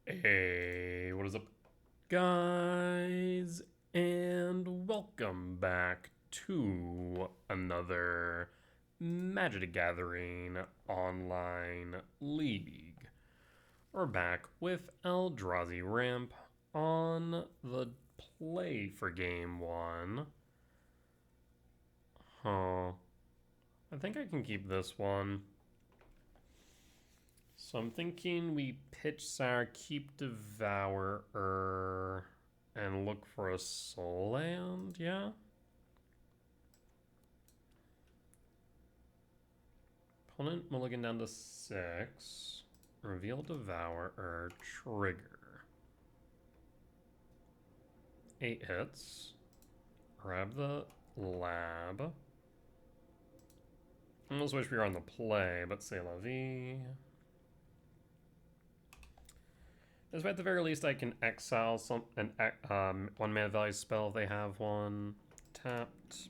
Hey, what is up, guys? And welcome back to another Magic the Gathering online league. We're back with Eldrazi Ramp on the play for game one. Huh. I think I can keep this one. So I'm thinking we pitch Sour, keep Devourer, and look for a soul land, yeah? Opponent mulligan down to 6. Reveal Devourer, trigger. 8 hits. Grab the lab. I almost wish we were on the play, but c'est la vie. At the very least, I can exile an 1-mana value spell if they have one. Tapped.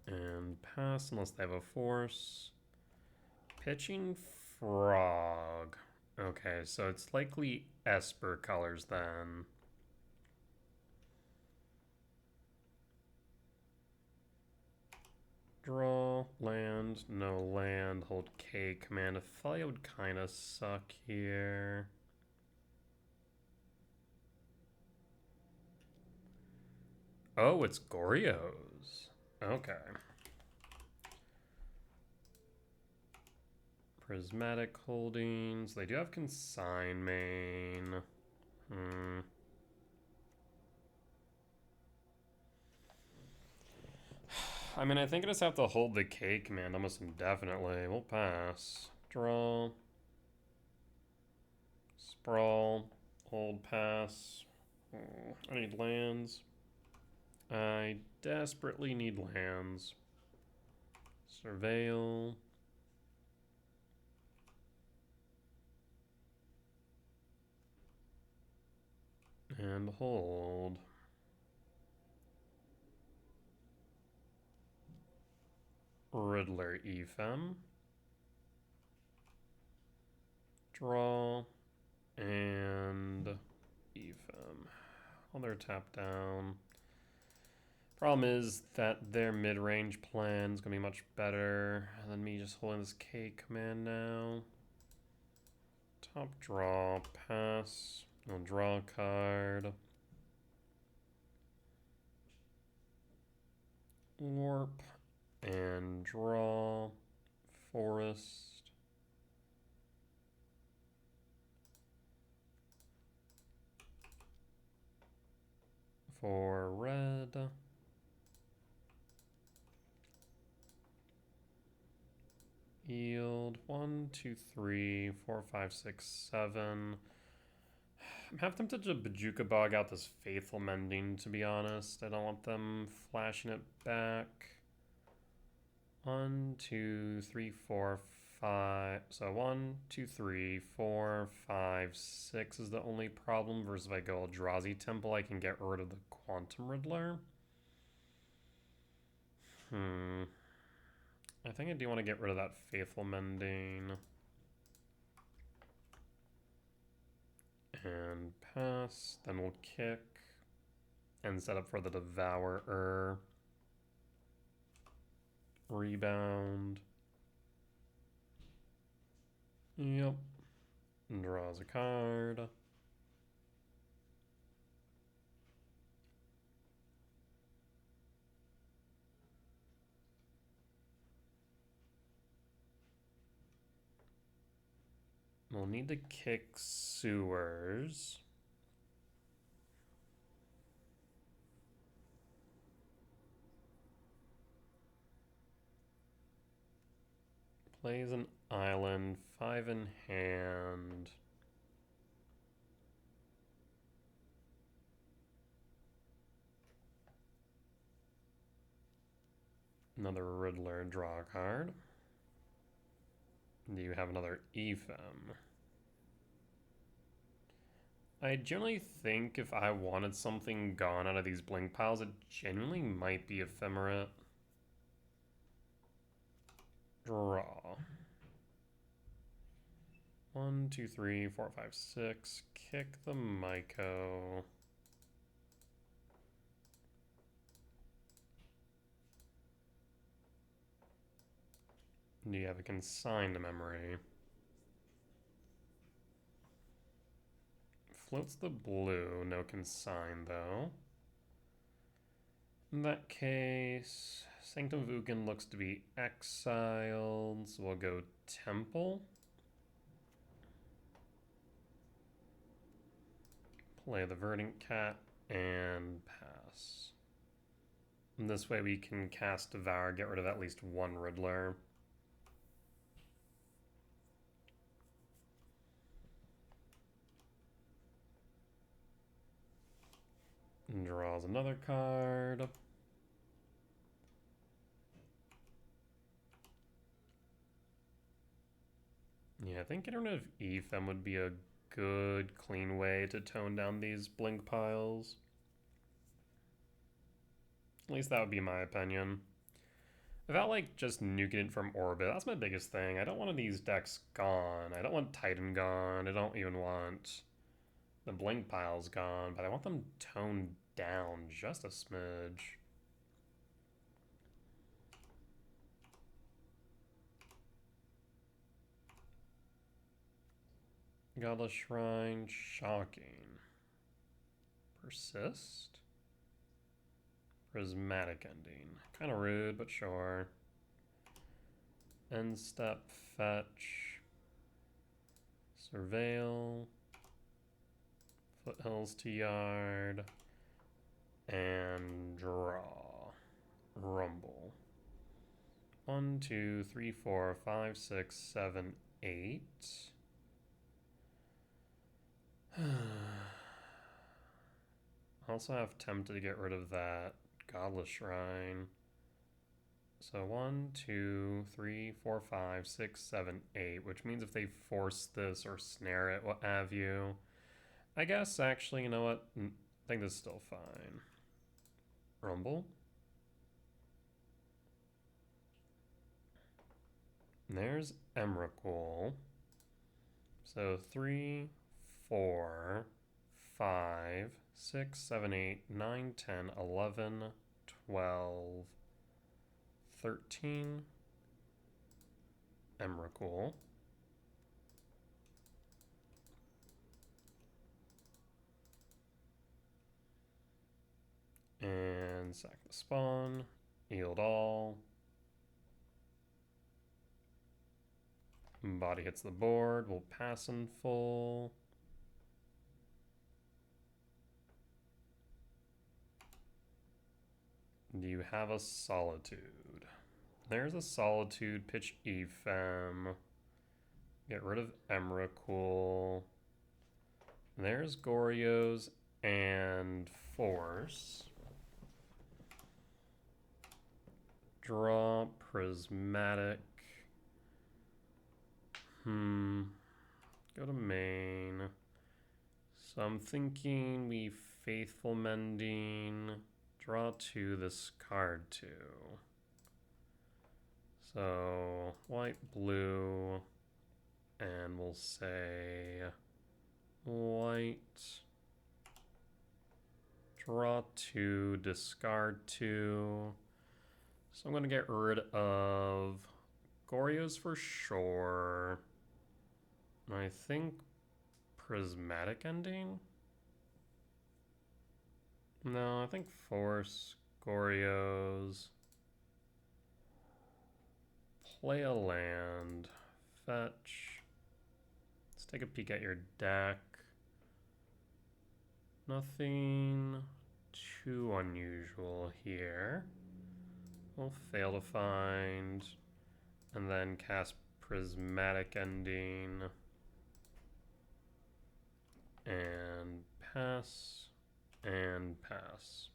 And pass unless they have a force. Pitching Frog. Okay, so it's likely Esper colors then. Draw, land, no land, hold K command. Affiliate would kind of suck here. Oh, it's Goryo's. Okay. Prismatic Holdings. They do have Consign Main. I mean, I think I just have to hold the K command almost indefinitely. We'll pass. Draw. Sprawl. Hold, pass. I need lands. I desperately need lands. Surveil. And hold. Riddler Ephem. Draw. And Ephem. Well, they're tapped down. Problem is that their mid-range plan is going to be much better than me just holding this K command now. Top draw, pass. I'll draw a card. Warp and draw. Forest. For red. Yield 1, 2, 3, 4, 5, 6, 7. I'm half tempted to Bajuka Bog out this Faithful Mending, to be honest. I don't want them flashing it back. 1, 2, 3, 4, 5. So 1, 2, 3, 4, 5, 6 is the only problem. Versus if I go Eldrazi Temple, I can get rid of the Quantum Riddler. I think I do want to get rid of that Faithful Mending. And pass. Then we'll kick. And set up for the Devourer. Rebound. Yep. And draws a card. We'll need to kick Sewers. Plays an island, 5 in hand. Another Riddler, draw a card. Do you have another Ephem? I generally think if I wanted something gone out of these blink piles, it genuinely might be Ephemerate. Draw. 1, 2, 3, 4, 5, 6. Kick the Myco. Do you have a consigned memory? Floats the blue, no consign though. In that case, Sanctum of Ugin looks to be exiled, so we'll go Temple. Play the Verdant Cat and pass. And this way we can cast Devour, get rid of at least one Riddler. And draws another card. Yeah, I think getting rid of Ethem would be a good, clean way to tone down these blink piles. At least that would be my opinion. Without, like, just nuking it from orbit, that's my biggest thing. I don't want these decks gone. I don't want Titan gone. I don't even want the blink piles gone, but I want them toned down just a smidge. Godless Shrine, shocking. Persist? Prismatic Ending. Kind of rude, but sure. End step, fetch. Surveil. Foothills to yard. And draw. Rumble. 1, 2, 3, 4, 5, 6, 7, 8. Also have tempted to get rid of that Godless Shrine. So 1, 2, 3, 4, 5, 6, 7, 8, which means if they force this or snare it, what have you. I guess actually, you know what? I think this is still fine. Rumble. And there's Emrakul. So 3, 4, 5, 6, 7, 8, 9, 10, 11, 12, 13. Emrakul. And sack the spawn. Yield all. Body hits the board. We'll pass in full. Do you have a Solitude? There's a Solitude. Pitch Ethem. Get rid of Emrakul. There's Goryo's and Force. Draw Prismatic. Go to main. So I'm thinking we Faithful Mending. Draw 2, this card 2. So white, blue, and we'll say white. Draw 2, discard 2. So I'm going to get rid of Goryo's for sure. I think Prismatic Ending? No, I think Force, Goryo's. Play a land. Fetch. Let's take a peek at your deck. Nothing too unusual here. We'll fail to find. And then cast Prismatic Ending. And pass. And pass.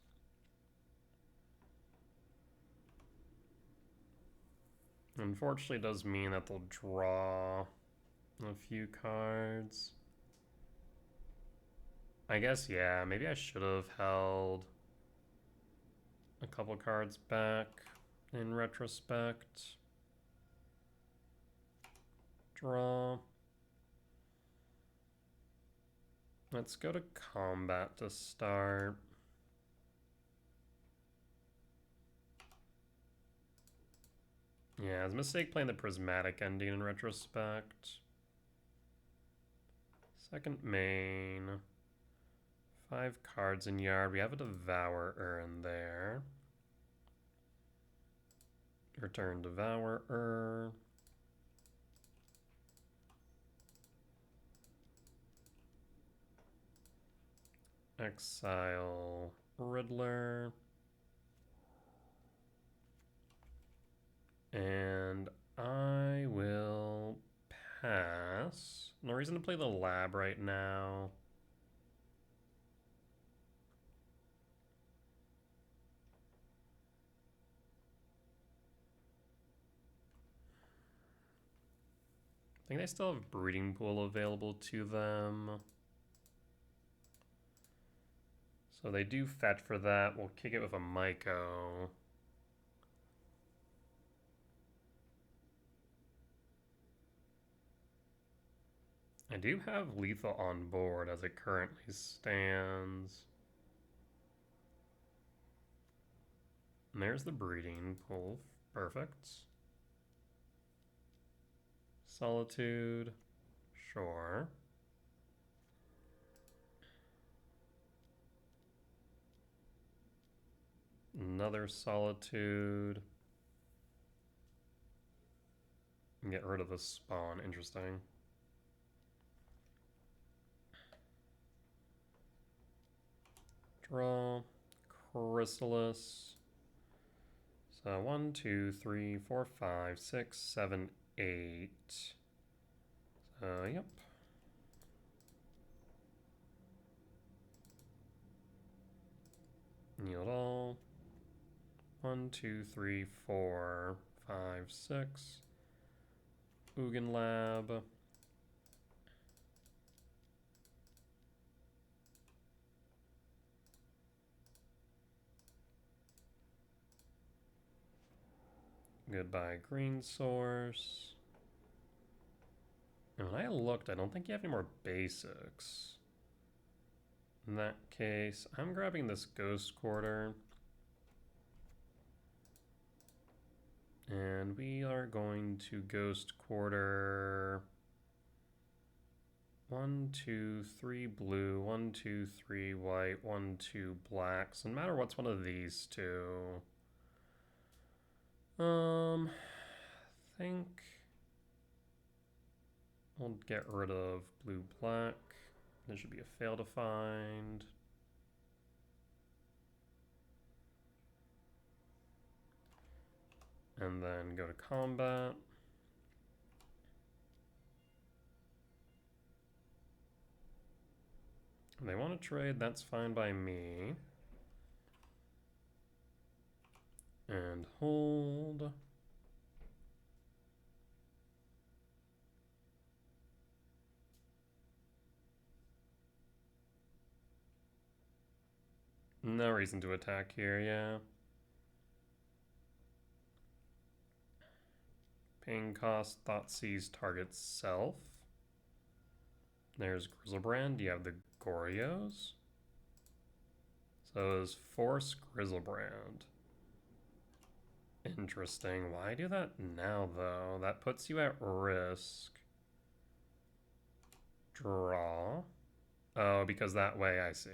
Unfortunately, it does mean that they'll draw a few cards. I guess, yeah, maybe I should have held a couple cards back in retrospect. Draw. Let's go to combat to start. Yeah, it's a mistake playing the prismatic ending in retrospect. Second main. 5 cards in yard. We have a Devourer in there. Return Devourer. Exile Riddler. And I will pass. No reason to play the lab right now. I think they still have Breeding Pool available to them. So they do fetch for that. We'll kick it with a Myco. I do have lethal on board as it currently stands. And there's the breeding pool. Perfect. Solitude. Sure. Another solitude. Get rid of the spawn. Interesting. Draw. Chrysalis. So 1, 2, 3, 4, 5, 6, 7, 8. Yep. Yield all. 1, 2, 3, 4, 5, 6. Ugin Lab. Goodbye, green source. And when I looked, I don't think you have any more basics. In that case, I'm grabbing this Ghost Quarter. And we are going to Ghost Quarter 1, 2, 3 blue, 1, 2, 3 white, 1, 2 black. So no matter what's one of these two. I think we'll get rid of blue black. There should be a fail to find. And then go to combat. If they want to trade, that's fine by me. And hold. No reason to attack here, yeah. Pain cost, Thoughtseize targets self. There's Grizzlebrand. You have the Goryos. So is Force Grizzlebrand. Interesting. Why do that now, though? That puts you at risk. Draw. Oh, because that way, I see.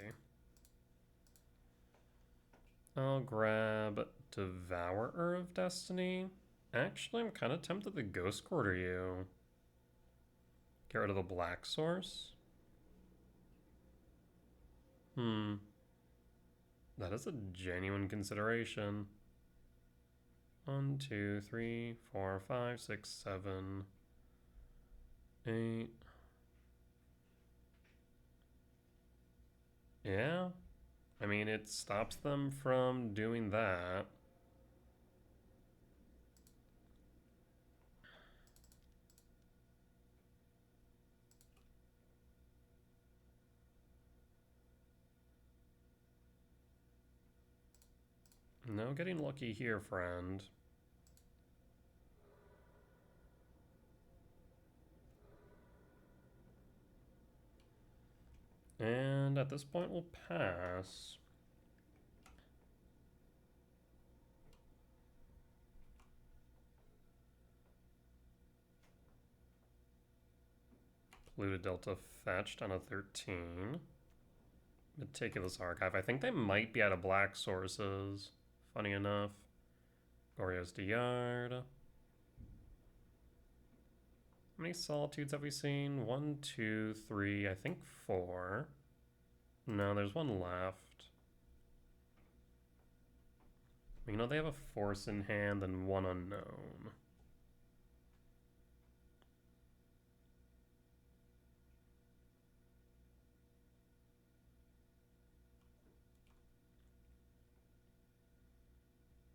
I'll grab Devourer of Destiny. Actually, I'm kind of tempted to Ghost Quarter you. Get rid of the black source. That is a genuine consideration. 1, 2, 3, 4, 5, 6, 7, 8. Yeah. I mean, it stops them from doing that. No getting lucky here, friend. And at this point, we'll pass. Polluted Delta fetched on a 13. Meticulous Archive. I think they might be out of black sources. Funny enough. Goryo's Yard. How many Solitudes have we seen? 1, 2, 3, I think 4. No, there's one left. You know, they have a Force in hand and one unknown.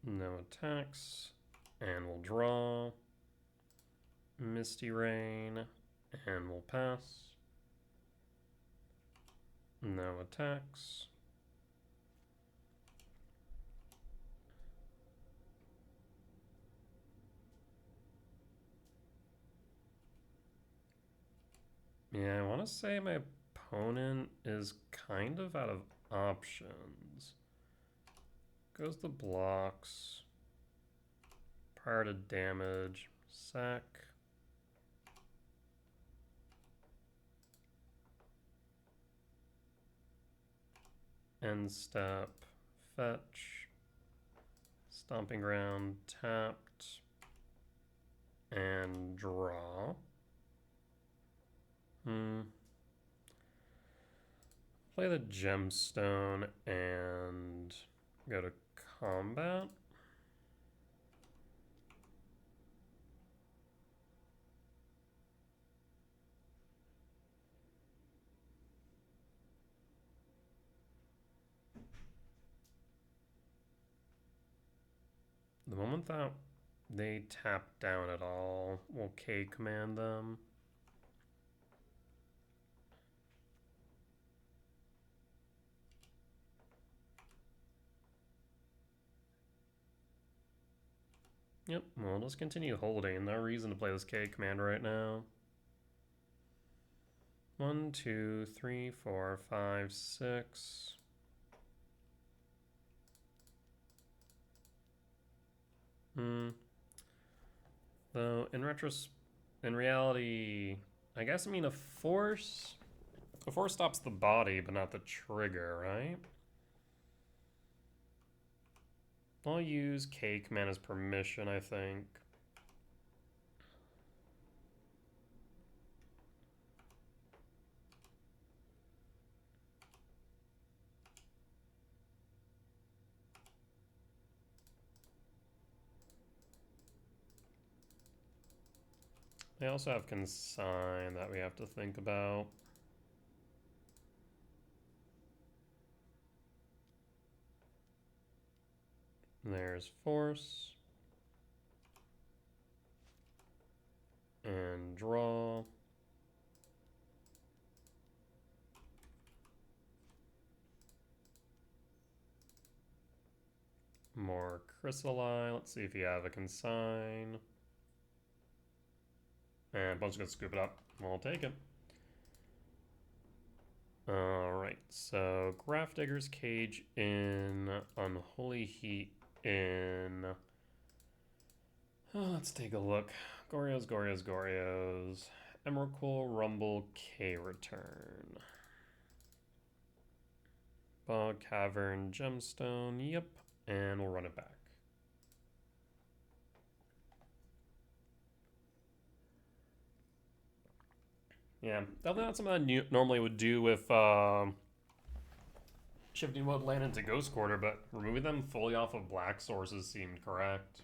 No attacks. And we'll draw. Misty Rain. And we'll pass. No attacks. Yeah, I want to say my opponent is kind of out of options. Goes the blocks. Prior to damage. Sack. End step. Fetch. Stomping Ground. Tapped. And draw. Play the Gemstone and go to combat. The moment that they tap down at all, we'll K command them. Yep, well, let's continue holding. No reason to play this K command right now. 1, 2, 3, 4, 5, 6. Though, in reality, I guess I mean a force stops the body, but not the trigger, right? I'll use K command as permission, I think. They also have consign that we have to think about. There's force. And draw. More Chrysalline. Let's see if you have a consign. And Bunch gonna scoop it up. I'll take it. Alright, so Grafdigger's Cage in, Unholy Heat in. Let's take a look. Goryo's. Emrakul, Rumble, K return. Bog Cavern, Gemstone, yep, and we'll run it back. Yeah, definitely not something I normally would do with shifting Woodland into Ghost Quarter, but removing them fully off of black sources seemed correct.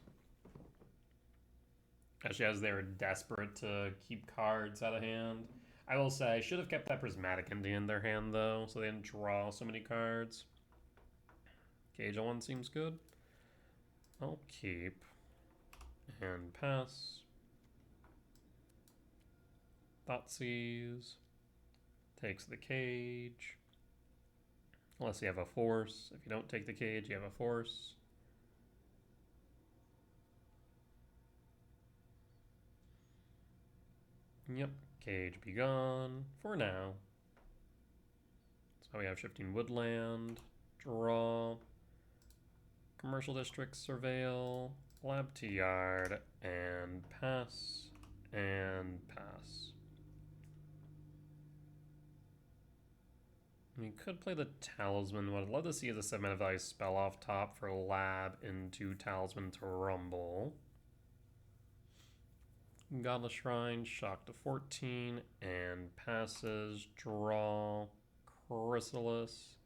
Especially as they were desperate to keep cards out of hand. I will say, I should have kept that Prismatic Indian in their hand, though, so they didn't draw so many cards. Cage one seems good. I'll keep. And pass. Thoughtseize. Takes the cage. Unless you have a force. If you don't take the cage, you have a force. Yep, cage be gone for now. So we have shifting woodland, draw, commercial district, surveil, lab to yard, and pass, and pass. We could play the Talisman. What I'd love to see is a 7-mana value spell off top for lab into Talisman to rumble. Godless Shrine, shock to 14, and passes, draw, Chrysalis.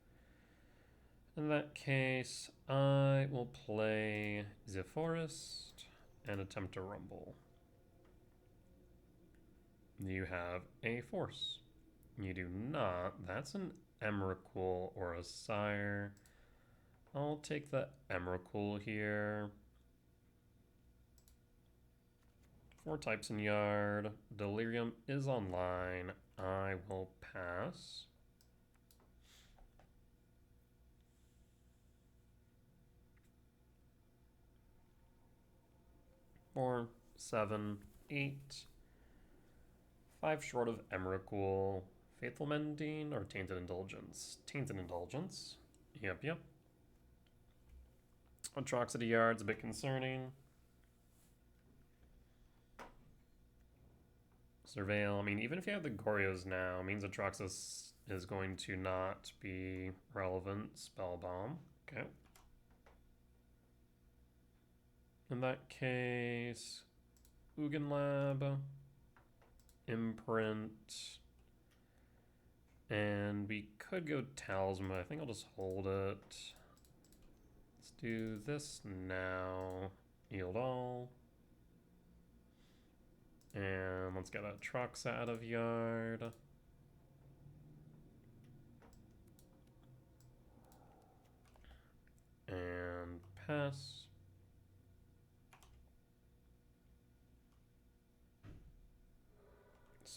In that case, I will play Zephyrist and attempt to rumble. You have a force. You do not. That's an Emrakul or a Sire. I'll take the Emrakul here. 4 types in yard. Delirium is online. I will pass. Four, 7, 8. 5 short of Emrakul. Faithful Mending or Tainted Indulgence? Tainted Indulgence. Yep. Atrocity Yard's a bit concerning. Surveil. I mean, even if you have the Goryos now, it means Atroxus is going to not be relevant. Spellbomb. Okay. In that case, Ugin Lab, Imprint, and we could go Talisman, but I think I'll just hold it. Let's do this now. Yield all. And let's get a Troxa out of yard. And pass.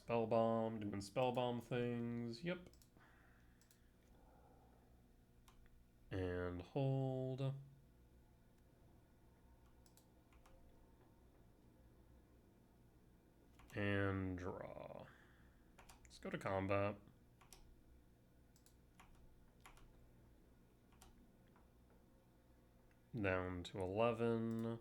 Spellbomb, doing spellbomb things. Yep. And hold. And draw. Let's go to combat. Down to 11.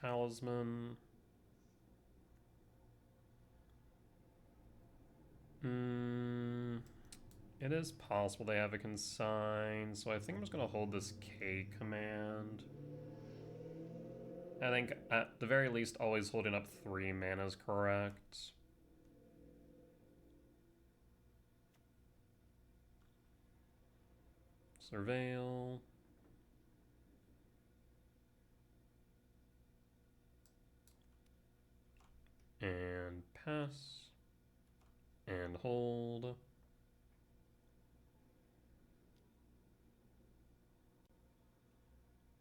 Talisman. It is possible they have a consign, so I think I'm just going to hold this K command. I think at the very least always holding up 3 mana is correct. Surveil. And pass. And hold.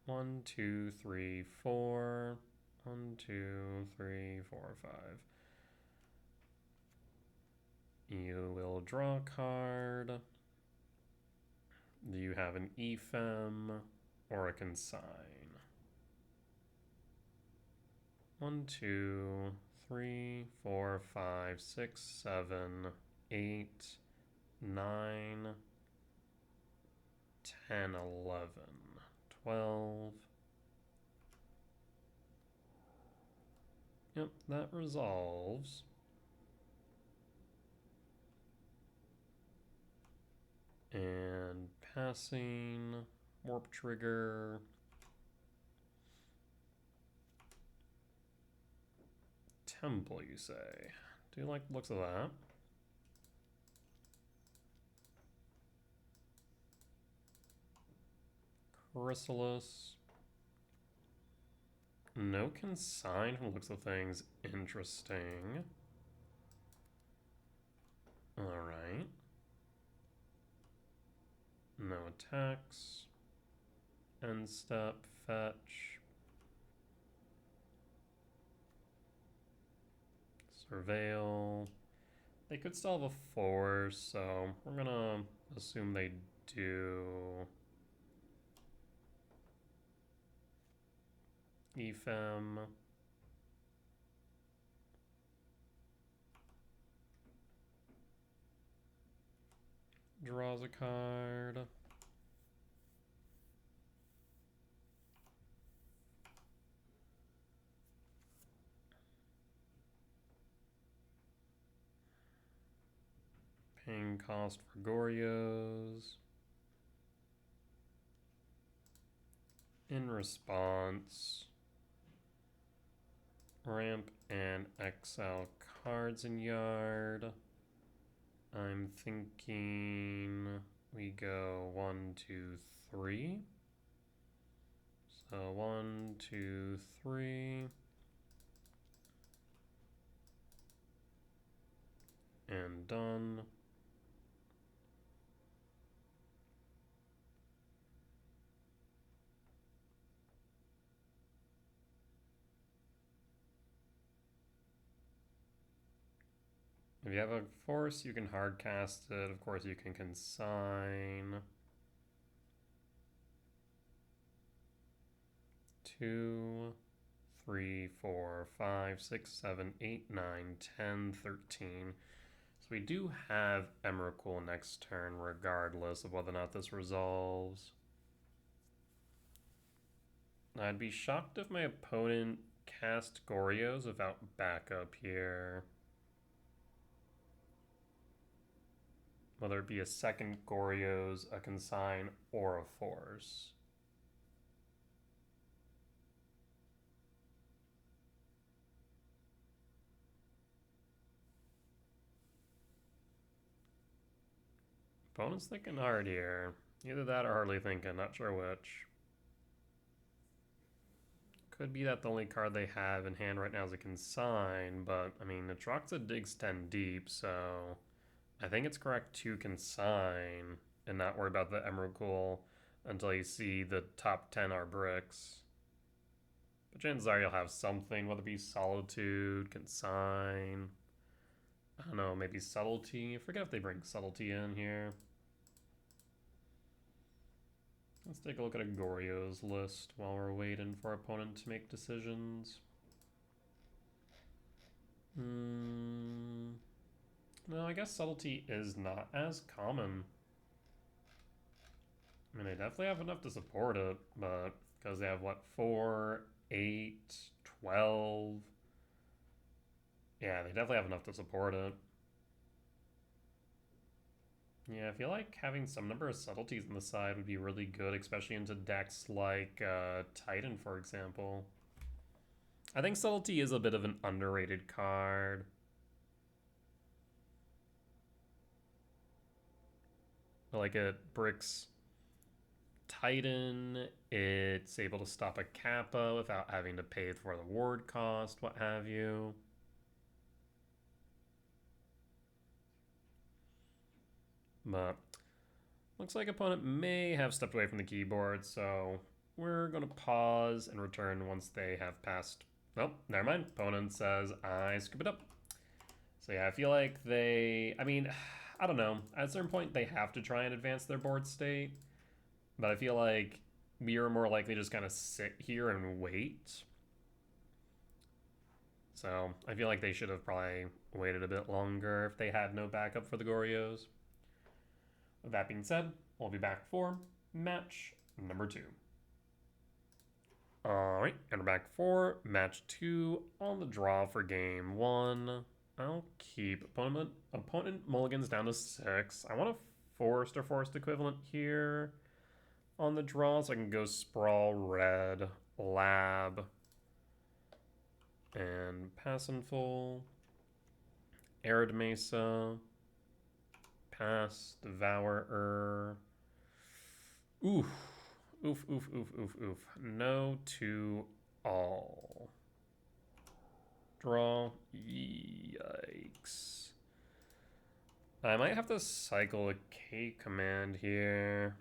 One, two, three, four. 1, 2, 3, 4, 5. You will draw a card. Do you have an Ephem or a consign? 1, 2, 3, 4, 5, 6, 7, 8, 9, 10, 11, 12. Yep, that resolves. And passing, warp trigger. Temple, you say? Do you like the looks of that? Chrysalis. No consign from the looks of things. Interesting. Alright. No attacks. End step, fetch. Surveil. They could still have a force, so we're gonna assume they do. Ephem. draws a card. Paying cost for Goryos. In response, ramp and exile cards in yard. I'm thinking we go 1, 2, 3. So 1, 2, 3. And done. If you have a force, you can hard cast it. Of course, you can consign. 2, 3, 4, 5, 6, 7, 8, 9, 10, 13. So we do have Emrakul next turn, regardless of whether or not this resolves. I'd be shocked if my opponent cast Goryos without backup here. Whether it be a second Goryos, a consign, or a force. Opponent's thinking hard here. Either that or hardly thinking, not sure which. Could be that the only card they have in hand right now is a consign, but I mean, Atraxa digs 10 deep, so I think it's correct to consign and not worry about the Emrakul until you see the top 10 are bricks. But chances are you'll have something, whether it be Solitude, consign, I don't know, maybe Subtlety. I forget if they bring Subtlety in here. Let's take a look at a Goryo's list while we're waiting for our opponent to make decisions. No, I guess Subtlety is not as common. I mean, they definitely have enough to support it, but because they have, what, 4, 8, 12? Yeah, they definitely have enough to support it. Yeah, I feel like having some number of subtleties on the side would be really good, especially into decks like Titan, for example. I think subtlety is a bit of an underrated card. Like it bricks Titan, it's able to stop a Kappa without having to pay for the ward cost, what have you. But looks like opponent may have stepped away from the keyboard, so we're going to pause and return once they have passed. Oh, never mind. Opponent says, I scoop it up. So yeah, I feel like I mean, I don't know. At a certain point, they have to try and advance their board state. But I feel like we are more likely to just kind of sit here and wait. So I feel like they should have probably waited a bit longer if they had no backup for the Goryos. With that being said, we'll be back for match number 2. Alright, and we're back for match 2 on the draw for game 1. I'll keep opponent mulligans down to 6. I want a forced or forced equivalent here on the draw, so I can go Sprawl, Red, Lab, and Pass in Full, Arid Mesa, Pass, Devourer. Oof. Oof, oof, oof, oof, oof. No to all. Draw. Yikes. I might have to cycle a K command here.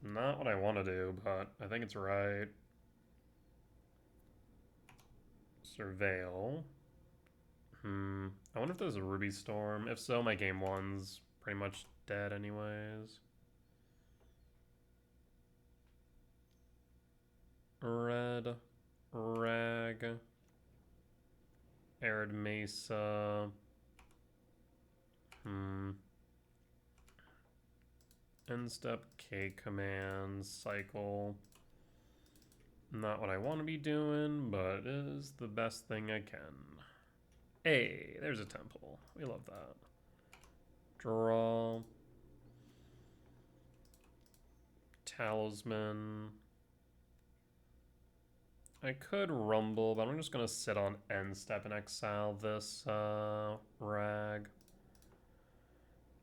Not what I want to do, but I think it's right. Surveil. I wonder if there's a Ruby Storm. If so, my game 1's pretty much dead anyways. Red. Rag. Arid Mesa. End step K commands, cycle. Not what I want to be doing, but it is the best thing I can. Hey, there's a temple. We love that. Draw. Talisman. I could rumble, but I'm just going to sit on end step and exile this rag.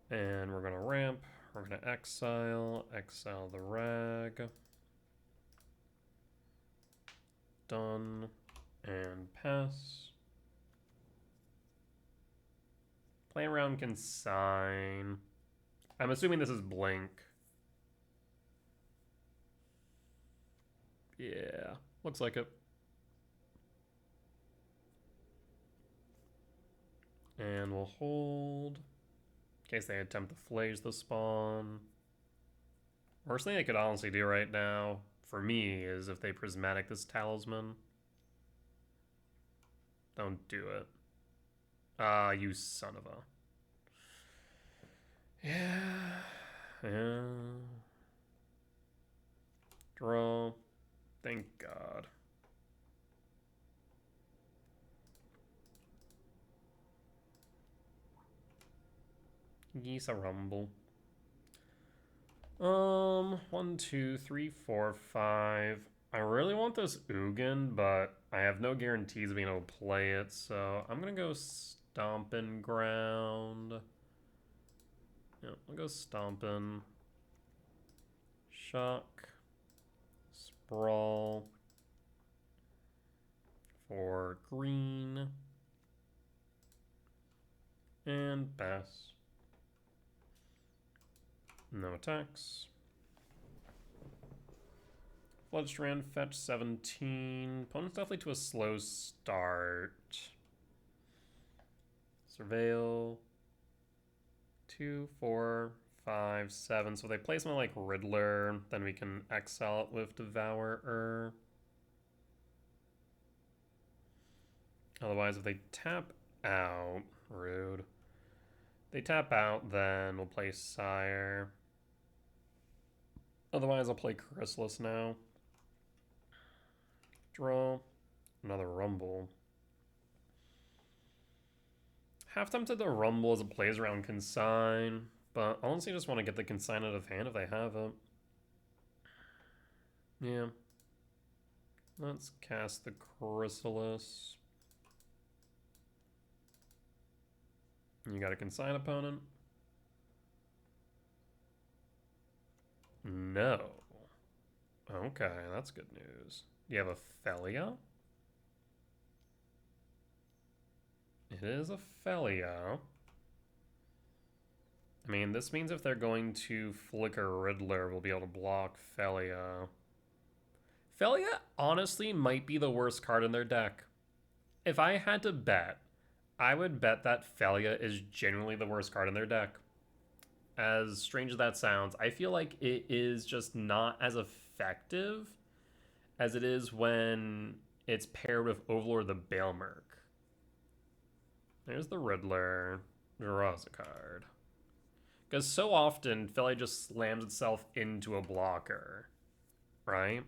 And we're going to ramp. We're going to exile the rag. Done. And pass. Play around consign. I'm assuming this is blink. Yeah, looks like it. And we'll hold in case they attempt to flays the spawn. Worst thing they could honestly do right now for me is if they prismatic this talisman. Don't do it. Ah, you son of a. Yeah. Draw. Thank God. Geese a rumble. 1, 2, 3, 4, 5. I really want this Ugin, but I have no guarantees of being able to play it, so I'm gonna go Stompin' Ground. Yeah, I'll go Stompin'. Shock. Sprawl. For green. And pass. No attacks. Floodstrand, fetch 17. Opponent's definitely to a slow start. Surveil. 2, 4, 5, 7. So if they play something like Riddler, then we can exile it with Devourer. Otherwise, if they tap out, rude. They tap out, then we'll play Sire. Otherwise, I'll play Chrysalis now. Draw. Another Rumble. Half tempted to Rumble as it plays around Consign, but honestly just want to get the Consign out of hand if they have it. Yeah. Let's cast the Chrysalis. You got a Consign opponent? No. Okay, that's good news. Do you have a Felia? It is a Felia. I mean, this means if they're going to Flicker Riddler, we'll be able to block Felia. Felia, honestly, might be the worst card in their deck. If I had to bet, I would bet that Felia is genuinely the worst card in their deck. As strange as that sounds, I feel like it is just not as effective as it is when it's paired with Overlord the Baelmerk. There's the Riddler. Draws a card. Because so often, Felia just slams itself into a blocker, right?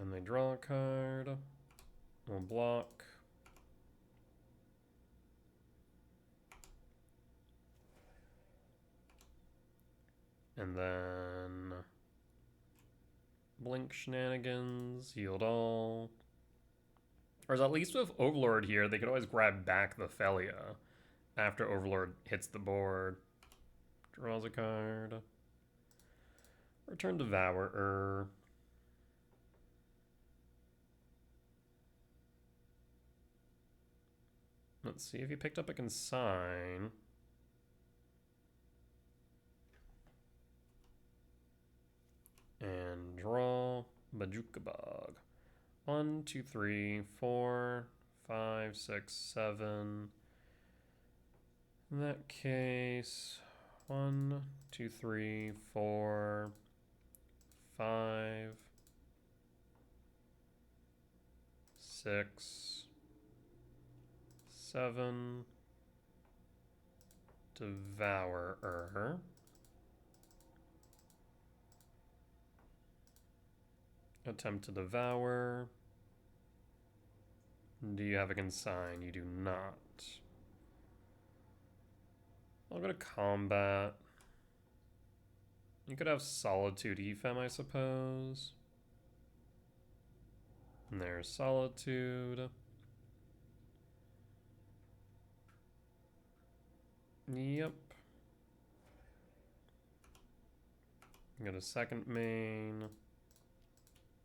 And they draw a card. We'll block. And then blink shenanigans, yield all. Or at least with Overlord here, they could always grab back the Felia after Overlord hits the board. Draws a card. Return Devourer. Let's see if you picked up a Consign. And draw Bajukabog. 1, 2, 3, 4, 5, 6, 7. In that case, 1, 2, 3, 4, 5, 6, 7, Devourer. Attempt to devour. Do you have a consign? You do not. I'll go to combat. You could have Solitude Ephem, I suppose. And there's Solitude. Yep. Go to second main.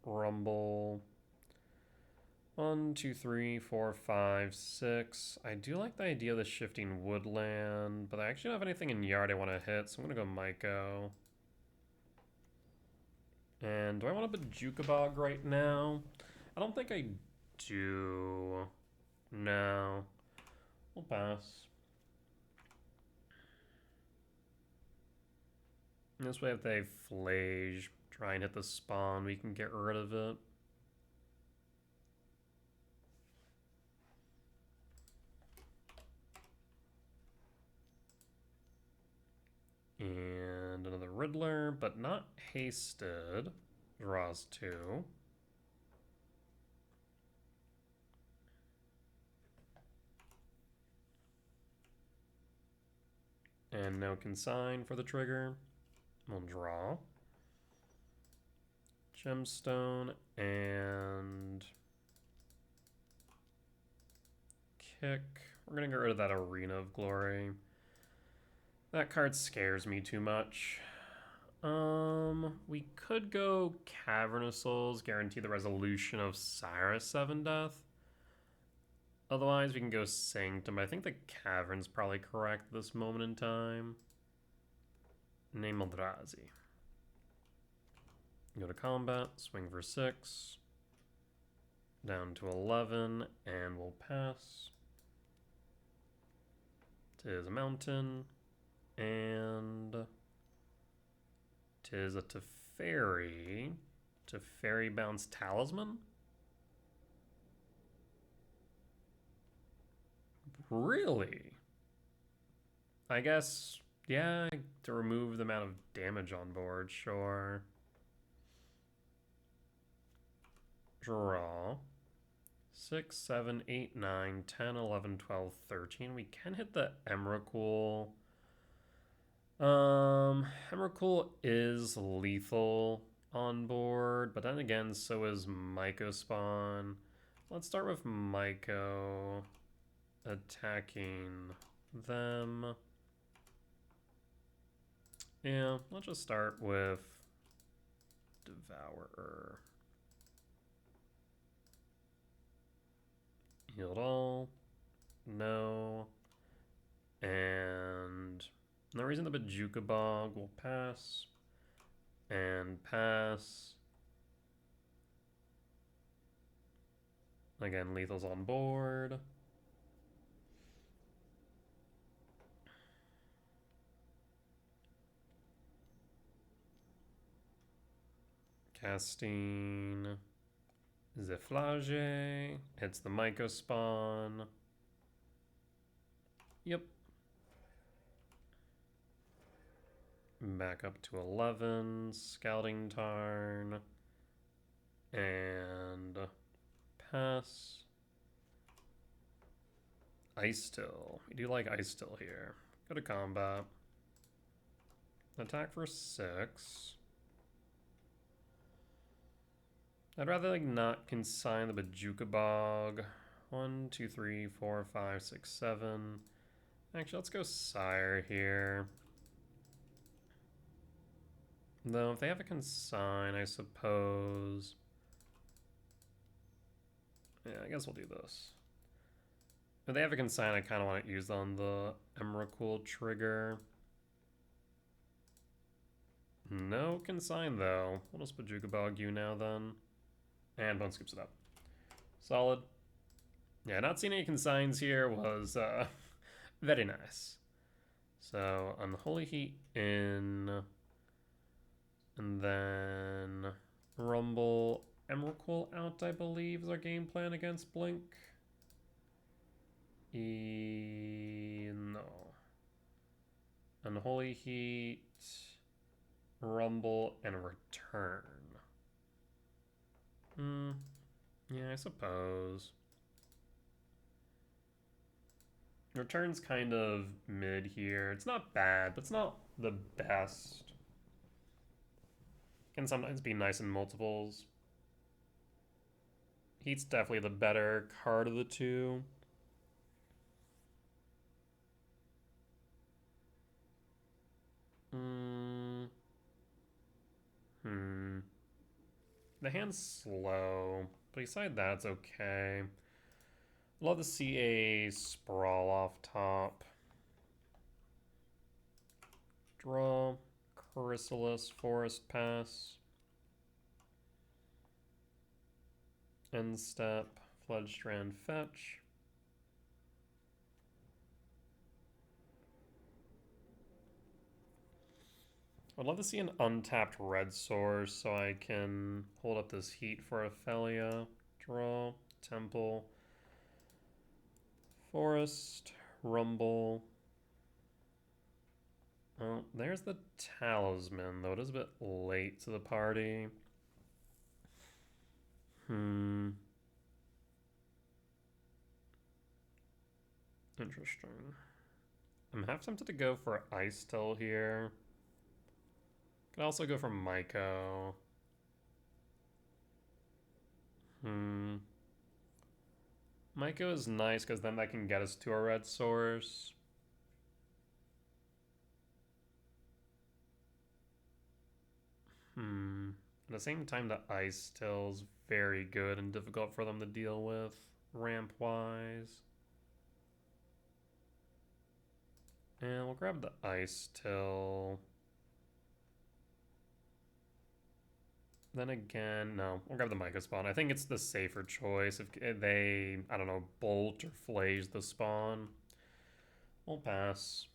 Rumble. 1, 2, 3, 4, 5, 6. I do like the idea of the shifting woodland, but I actually don't have anything in yard I want to hit, so I'm going to go Myco. And do I want a Bajuka Bog right now? I don't think I do. No. We'll pass. This way if they Flage, try and hit the spawn, we can get rid of it. And another Riddler, but not hasted. Draws 2. And no consign for the trigger. We'll draw. Gemstone and kick. We're gonna get rid of that Arena of Glory. That card scares me too much. We could go Cavern of Souls, guarantee the resolution of Cyrus 7 Death. Otherwise, we can go Sanctum. I think the Cavern's probably correct at this moment in time. Name Eldrazi. Go to combat, swing for 6. Down to 11, and we'll pass. Tis a mountain. And tis a Teferi. Teferi bounce Talisman? Really? I guess, yeah, to remove the amount of damage on board, sure. Draw. 6, 7, 8, 9, 10, 11, 12, 13. We can hit the Emrakul. Emrakul is lethal on board, but then again, so is Myco Spawn. Let's start with Myco attacking them. Yeah, let's just start with Devourer. Healed all. No. And no reason the Bajuka Bog will pass. And pass. Again, lethal's on board. Casting Zeflage. Hits the Myco Spawn. Yep. Back up to 11. Scouting Tarn. And pass. Ice Still. We do like Ice Still here. Go to combat. Attack for 6. I'd rather like not consign the Bajuka Bog. 1, 2, 3, 4, 5, 6, 7. Actually, let's go Sire here. Though, if they have a consign, I suppose. Yeah, I guess we'll do this. If they have a consign, I kind of want it used on the Emrakul trigger. No consign, though. We'll just Bajuka Bog you now, then. And Bone Scoops it up. Solid. Yeah, not seeing any consigns here was very nice. So, Unholy Heat in. And then Rumble Emrakul out, I believe, is our game plan against Blink. No. Unholy Heat, Rumble, and Return. Yeah, I suppose. Return's kind of mid here. It's not bad, but it's not the best. Can sometimes be nice in multiples. Heat's definitely the better card of the two. The hand's slow, but beside that, it's okay. Love to see a sprawl off top. Draw, Chrysalis, Forest Pass. End step, Floodstrand, Fetch. I'd love to see an untapped red source so I can hold up this heat for Ophelia. Draw, Temple, Forest, Rumble. Oh, there's the Talisman, though it is a bit late to the party. Interesting. I'm half tempted to go for Ice Still here. Could also go for Myco. Myco is nice because then that can get us to a red source. At the same time, the Ice Still is very good and difficult for them to deal with, ramp-wise. And we'll grab the Ice Still. Then again, no, we'll grab the Myco spawn. I think it's the safer choice. If they, I don't know, bolt or flays the spawn, we'll pass.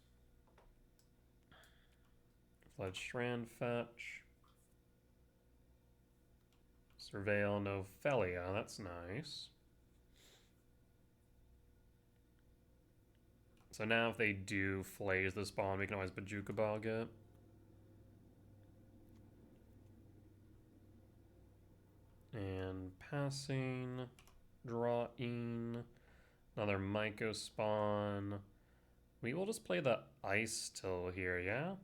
Floodstrand, Fetch. Surveil, no Ophelia, that's nice. So now if they do flays the spawn, we can always Bojuka Bog it. And passing, drawing, another Myco spawn. We will just play the Ice Still here, yeah?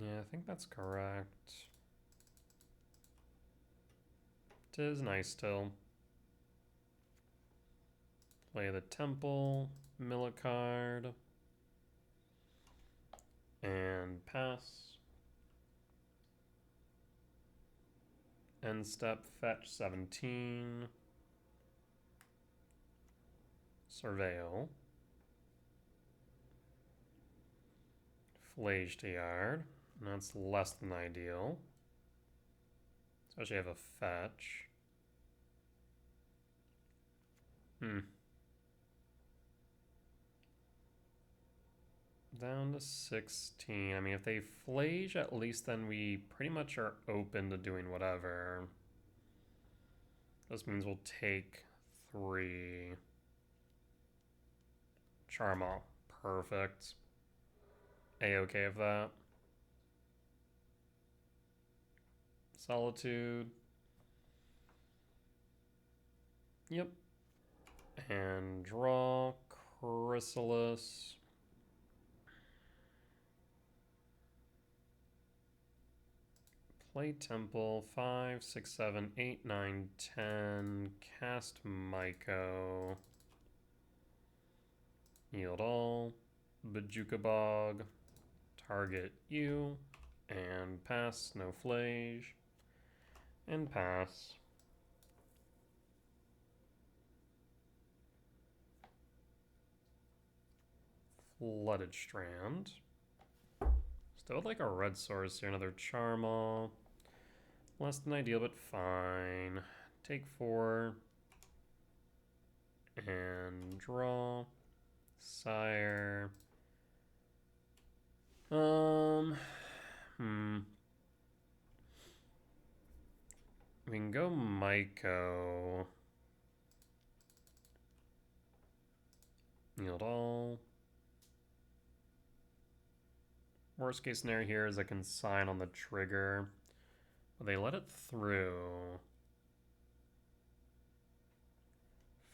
Yeah, I think that's correct. It is an Ice Still. Play the Temple, mill a card, and pass. End step, fetch 17. Surveil. Flage to yard. And that's less than ideal. Especially have a fetch. Down to 16. I mean, if they flage, at least then we pretty much are open to doing whatever. This means we'll take 3. Charmal. Perfect. A-okay with that. Solitude. Yep. And draw. Chrysalis. Play Temple. 5, 6, 7, 8, 9, 10. Cast Myco. Yield all. Bojuka Bog. Target you. And pass. No flage. And pass. Flooded Strand. Still would like a red source here. Another Charmal. Less than ideal, but fine. Take 4. And draw. Sire. We can go Myco. Yield all. Worst case scenario here is I can sign on the trigger. But they let it through.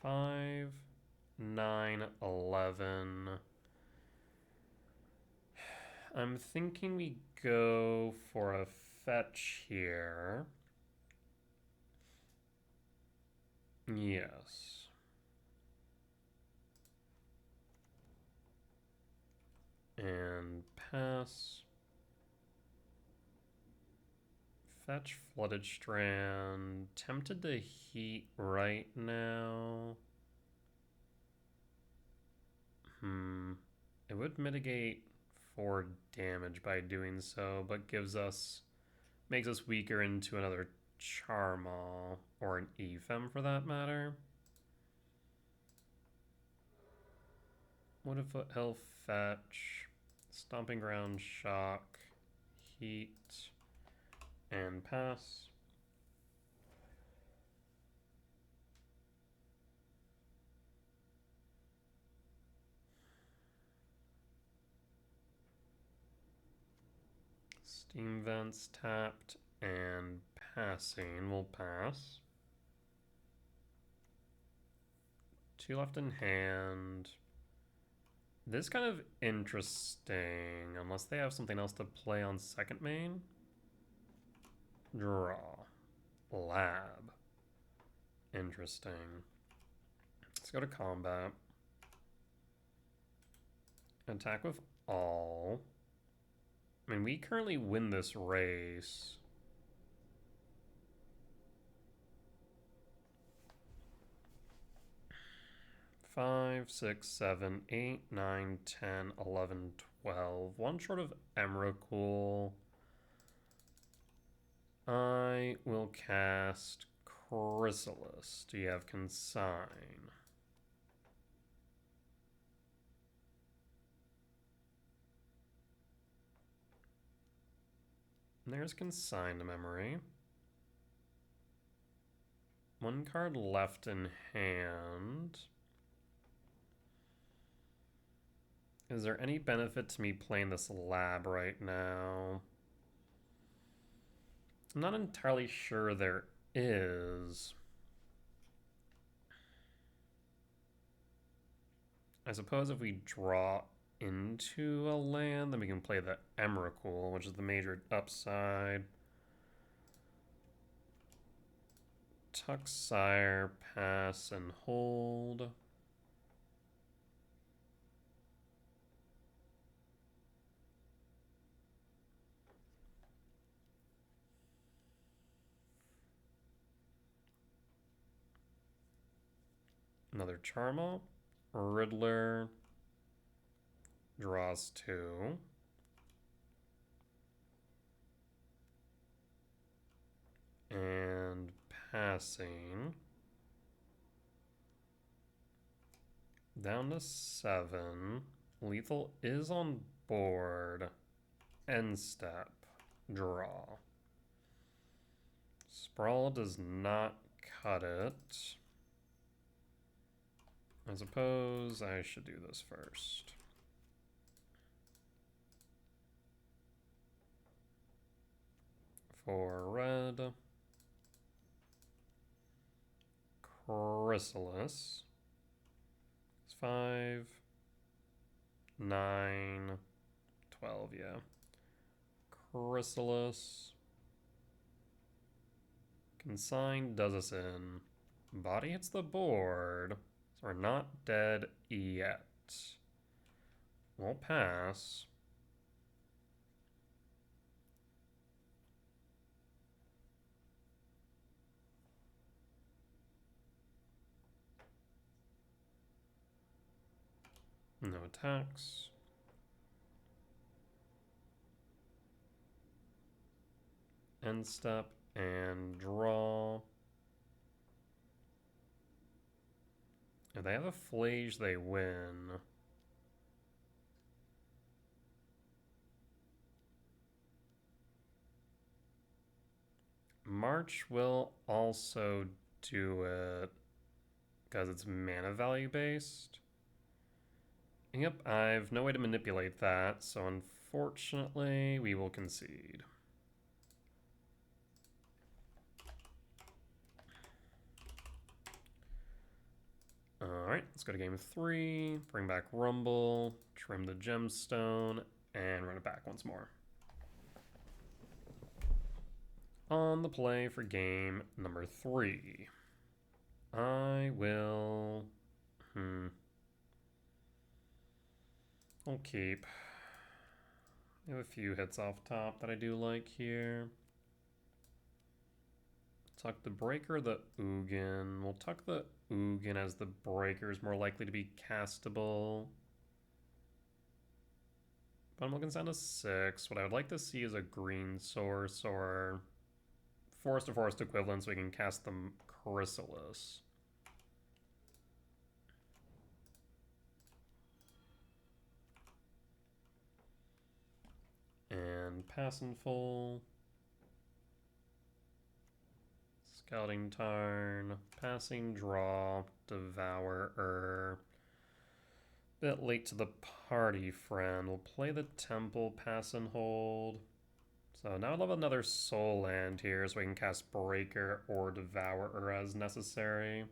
5, 9, 11. I'm thinking we go for a fetch here. Yes. And pass. Fetch Flooded Strand. Tempted to heat right now. It would mitigate 4 damage by doing so, but makes us weaker into another Charmaw, or an Ephem for that matter. Wood of Foothill fetch, Stomping Ground shock, heat, and pass. Steam Vents tapped and passing will pass. 2 left in hand. This is kind of interesting, unless they have something else to play on second main. Draw. Lab. Interesting. Let's go to combat. Attack with all. I mean, we currently win this race. Five, 6, 7, 8, 9, 10, 11, 12. One short of Emrakul. I will cast Chrysalis. Do you have Consign? There's Consign to Memory. 1 card left in hand. Is there any benefit to me playing this lab right now? I'm not entirely sure there is. I suppose if we draw into a land, then we can play the Emrakul, which is the major upside. Tuxire, pass, and hold. Another Charmaw. Riddler. Draws 2. And passing. Down to 7. Lethal is on board. End step. Draw. Sprawl does not cut it. I suppose I should do this first. For red. Chrysalis. It's 5, 9, 12, yeah. Chrysalis. Consign does us in. Body hits the board. So we're not dead yet. We'll pass. No attacks. End step and draw. If they have a Flage, they win. March will also do it because it's mana value based. Yep, I've no way to manipulate that, so unfortunately we will concede. Alright, let's go to game 3, bring back Rumble, trim the gemstone, and run it back once more. On the play for game number 3. I will... I'll keep. I have a few hits off top that I do like here. Tuck the Breaker, the Ugin. We'll tuck the Ugin as the Breaker is more likely to be castable. But I'm looking down to 6. What I would like to see is a green source or forest to forest equivalent so we can cast the Chrysalis. And pass and full. Scouting Tarn, passing draw, Devourer. Bit late to the party, friend. We'll play the Temple, pass and hold. So now I'll have another soul land here so we can cast Breaker or Devourer as necessary.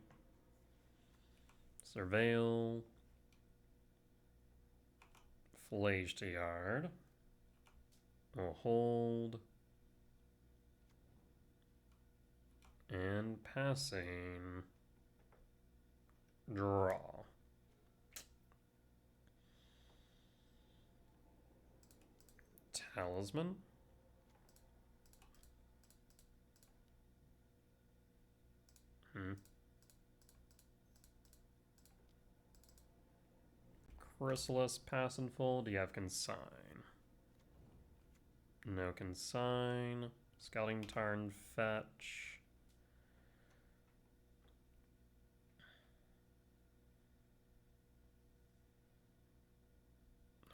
Surveil. Flage to Yard. We'll hold. And passing. Draw. Talisman. Chrysalis, pass and full. Do you have consign? No consign. Scouting Tarn, fetch.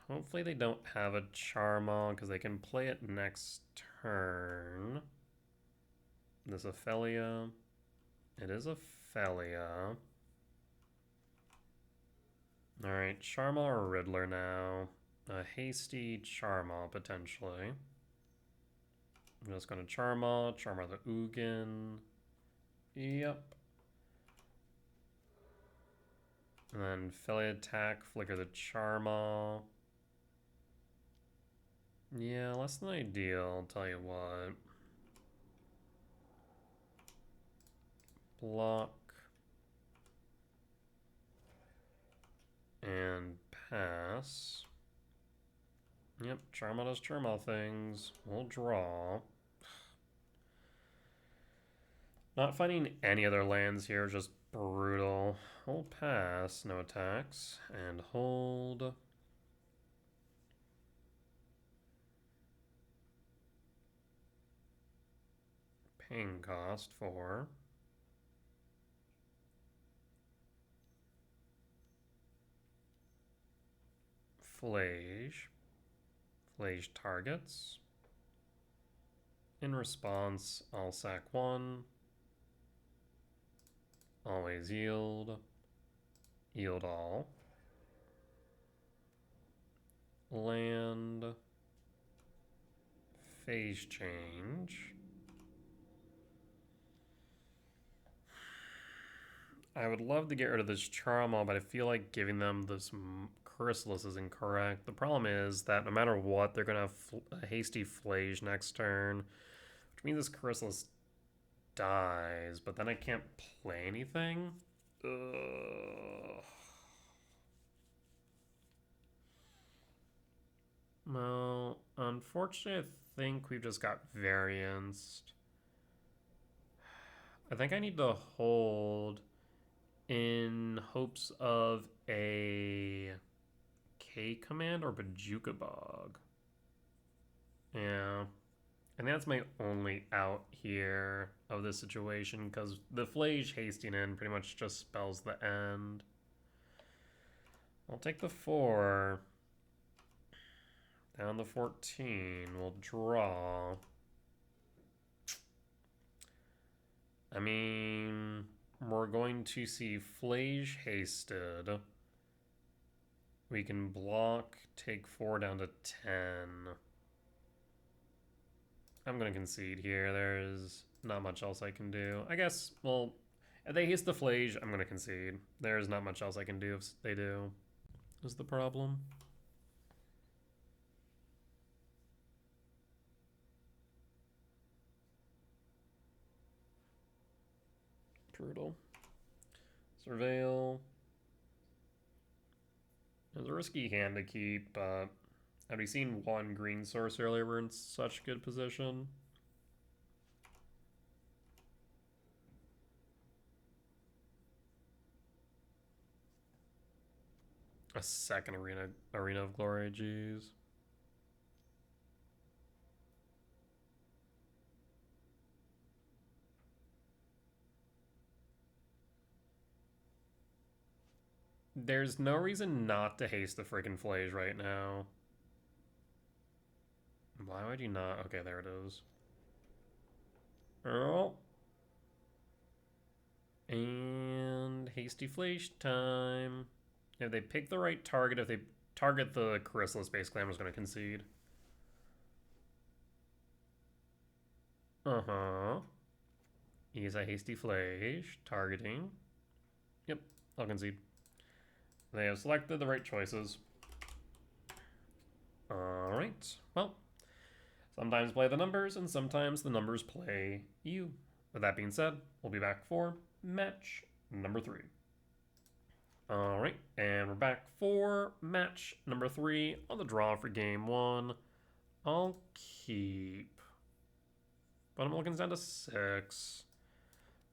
Hopefully they don't have a Charmal because they can play it next turn. This Ophelia. It is Ophelia. Alright, Charmal or Riddler now. A hasty Charmal, potentially. I'm just going to Charmal the Ugin. Yep. And then Philly attack, flicker the Charmal. Yeah, less than ideal, I'll tell you what. Block. And pass. Yep, Charmal does Charmal things. We'll draw. Not finding any other lands here, just brutal. We'll pass, no attacks. And hold. Paying cost 4. Flage. Flage targets. In response, I'll sack 1. Always yield. Yield all. Land. Phase change. I would love to get rid of this Charmal, but I feel like giving them this Chrysalis is incorrect. The problem is that no matter what, they're going to have a hasty Flage next turn, which means this Chrysalis dies, but then I can't play anything. Ugh. Well, unfortunately, I think we've just got varianced. I think I need to hold in hopes of a K command or Bajuka Bog. Yeah. And that's my only out here of this situation, because the Flage hasting in pretty much just spells the end. I'll take the 4. Down the 14. We'll draw. I mean, we're going to see Flage hasted. We can block, take 4 down to 10. I'm going to concede here. There's not much else I can do. I guess, well, if they haste the Flage, I'm going to concede. There's not much else I can do if they do. Is the problem. Brutal. Surveil. It was a risky hand to keep, but had we seen one green source earlier, we're in such good position. A second Arena of Glory, jeez. There's no reason not to haste the freaking Flage right now. Why would you not? Okay, there it is. Oh. And hasty Flage time. If they pick the right target, if they target the Chrysalis, basically, I'm just going to concede. Uh-huh. Use a hasty Flage. Targeting. Yep, I'll concede. They have selected the right choices. Alright, well, sometimes play the numbers, and sometimes the numbers play you. With that being said, we'll be back for match number 3. Alright, and we're back for match number 3 on the draw for game 1. I'll keep. But I'm looking down to 6.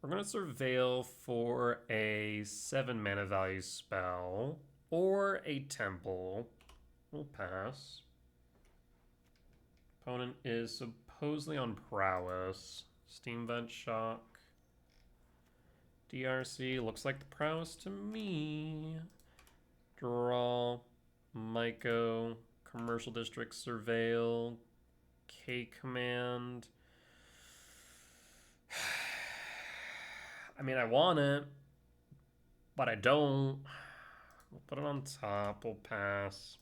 We're going to Surveil for a 7 mana value spell or a Temple. We'll pass. Opponent is supposedly on Prowess. Steam Vent Shock. DRC looks like the Prowess to me. Draw. Myco. Commercial District Surveil. K Command. I mean, I want it, but I don't. We'll put it on top. We'll pass.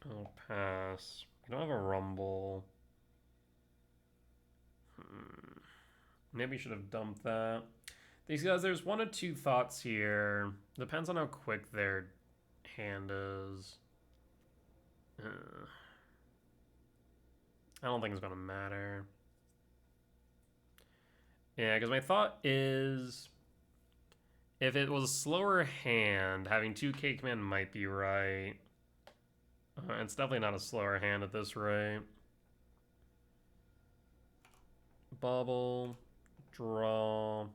I'll pass. We don't have a Rumble. Maybe we should have dumped that. These guys, there's one or two thoughts here. Depends on how quick their hand is. I don't think it's going to matter. Yeah, because my thought is if it was a slower hand, having 2K command might be right. It's definitely not a slower hand at this rate. Bubble, draw.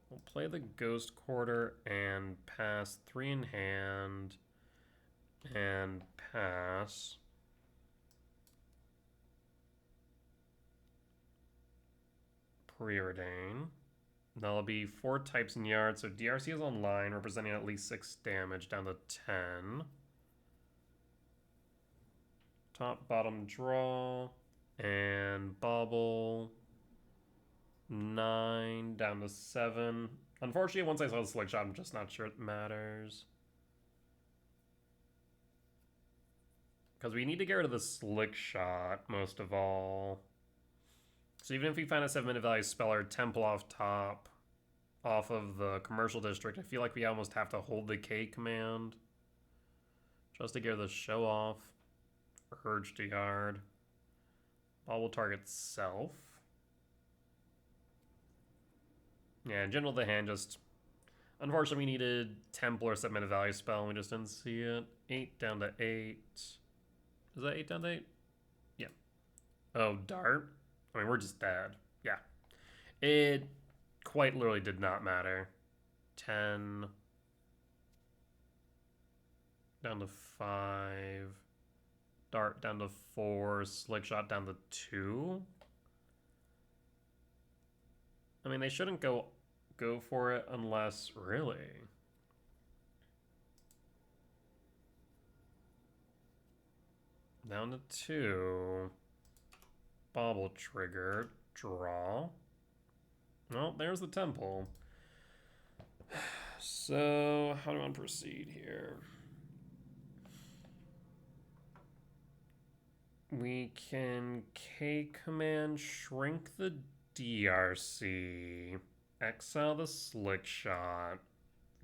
We'll play the Ghost Quarter and pass 3 in hand and pass. Preordain. That'll be 4 types in yard, so DRC is online, representing at least 6 damage, down to 10. Top, bottom, draw, and bubble. 9, down to 7. Unfortunately, once I saw the slick shot, I'm just not sure it matters. Because we need to get rid of the slick shot, most of all. So even if we find a 7-minute value spell or Temple off top, off of the Commercial District, I feel like we almost have to hold the K command just to get the show off. Urge to yard. Ball will target self. Yeah, in general, the hand just... Unfortunately, we needed Temple or 7-minute value spell, and we just didn't see it. 8 down to 8. Is that 8 down to 8? Yeah. Oh, Dart? I mean, we're just dead. Yeah. It quite literally did not matter. 10. Down to 5. Dart down to 4. Slick shot down to 2. I mean, they shouldn't go for it unless... Really? Down to 2. Bobble trigger. Draw. Well, there's the temple. So, how do I want to proceed here? We can K command shrink the DRC, exile the slick shot,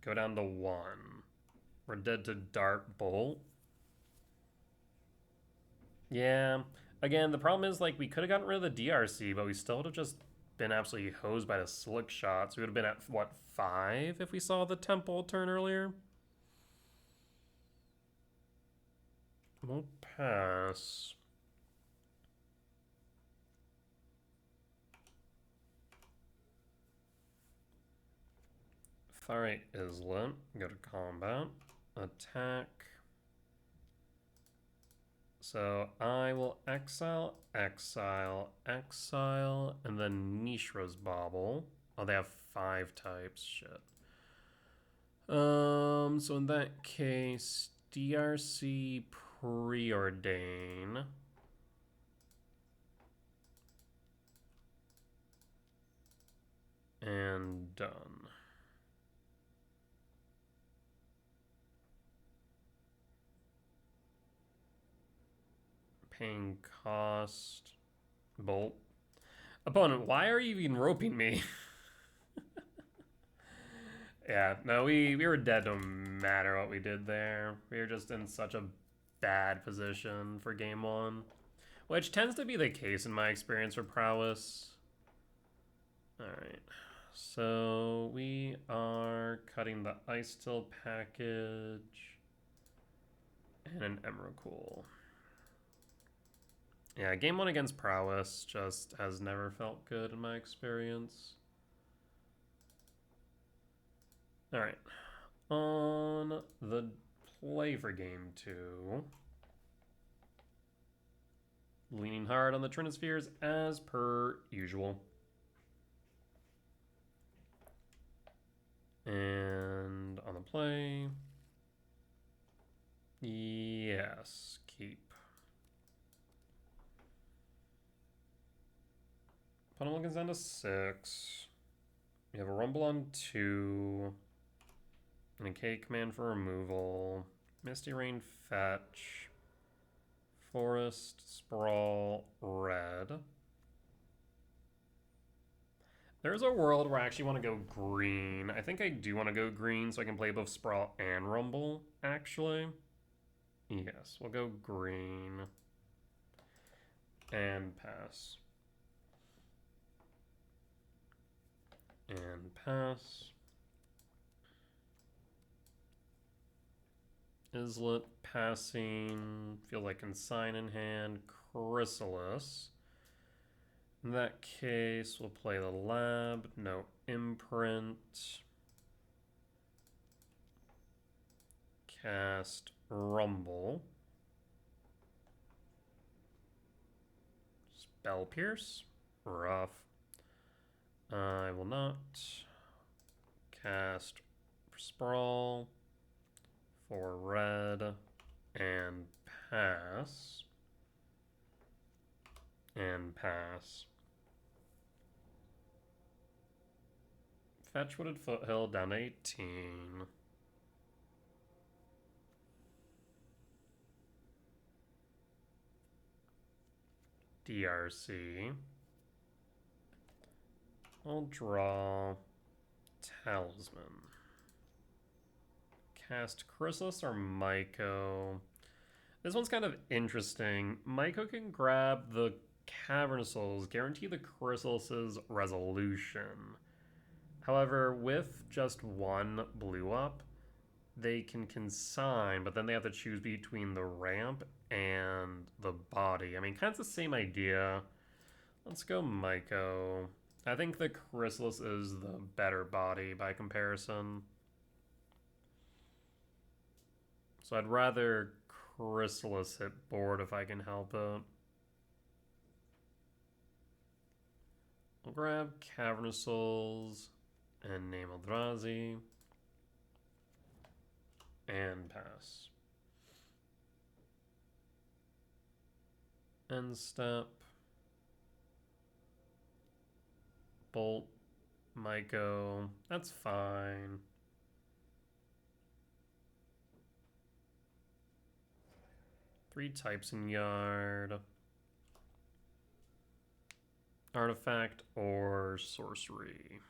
go down to 1. We're dead to Dart Bolt. Yeah. Again, the problem is, like, we could have gotten rid of the DRC, but we still would have just been absolutely hosed by the slick shot. So we would have been at, what, 5 if we saw the temple turn earlier? We'll pass. Alright, Islet. Go to combat. Attack. So I will exile, exile, exile, and then Mishra's Bauble. Oh, they have 5 types. Shit. So in that case, DRC Preordain. And done. Paying cost. Bolt. Opponent, why are you even roping me? Yeah, no, we were dead no matter what we did there. We were just in such a bad position for game 1. Which tends to be the case in my experience for Prowess. Alright. So we are cutting the Ice Till package. And an Emrakul. Yeah, game 1 against Prowess just has never felt good in my experience. Alright. On the play for game 2. Leaning hard on the Trinispheres as per usual. And on the play. Yes, keep. Opponent gets down to 6. We have a Rumble on 2. And a K command for removal. Misty Rain fetch. Forest, Sprawl, red. There's a world where I actually want to go green. I think I do want to go green so I can play both Sprawl and Rumble, actually. Yes, we'll go green. And pass. And pass. Islet passing. Feel like Consign in hand. Chrysalis. In that case, we'll play the lab. No imprint. Cast Rumble. Spell Pierce. Rough. I will not. Cast Sprawl for red and pass. And pass. Fetch Wooded Foothill down to 18. DRC. I'll draw Talisman. Cast Chrysalis or Myco. This one's kind of interesting. Myco can grab the Cavern Souls, guarantee the Chrysalis's resolution. However, with just 1 blue up, they can consign, but then they have to choose between the ramp and the body. I mean, kind of the same idea. Let's go Myco. I think the Chrysalis is the better body by comparison. So I'd rather Chrysalis hit board if I can help it. I'll grab Cavernous Souls and name Eldrazi. And pass. End step. Bolt. Myco. That's fine. Three types in yard. Artifact or sorcery.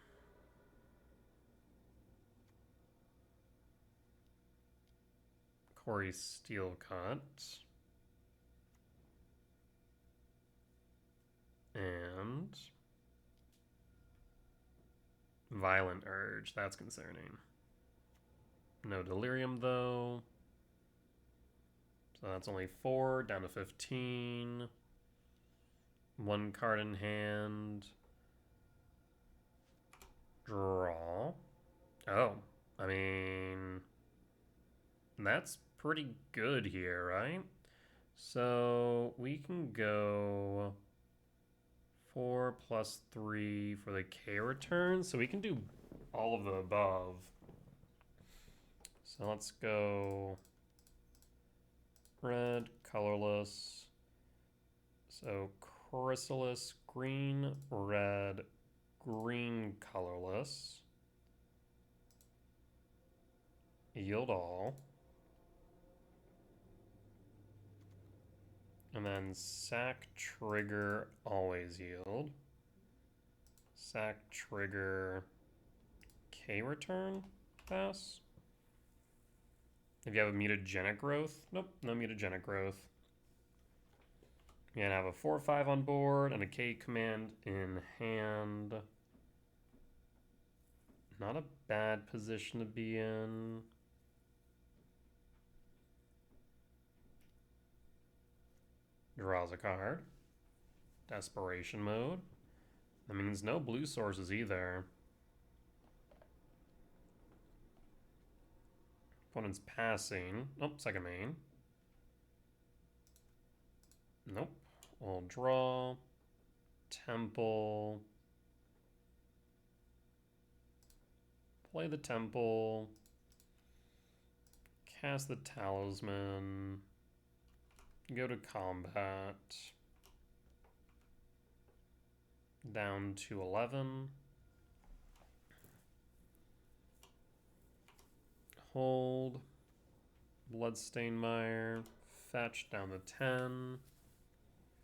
Corey Steelcut. And Violent Urge. That's concerning. No Delirium, though. So that's only 4, down to 15. One card in hand. Draw. Oh, I mean, that's pretty good here, right? So we can go 4 plus 3 for the K return. So we can do all of the above. So let's go red, colorless. So Chrysalis, green, red, green, colorless. Yield all. And then sack trigger, always yield. Sack trigger, K return, pass. If you have a mutagenic growth, nope, no mutagenic growth. You're gonna have a 4/5 on board and a K command in hand. Not a bad position to be in. Draws a card. Desperation mode. That means no blue sources either. Opponent's passing. Nope, second main. Nope. We'll draw. Temple. Play the temple. Cast the talisman. Go to combat. Down to 11. Hold. Bloodstained Mire. Fetch down to 10.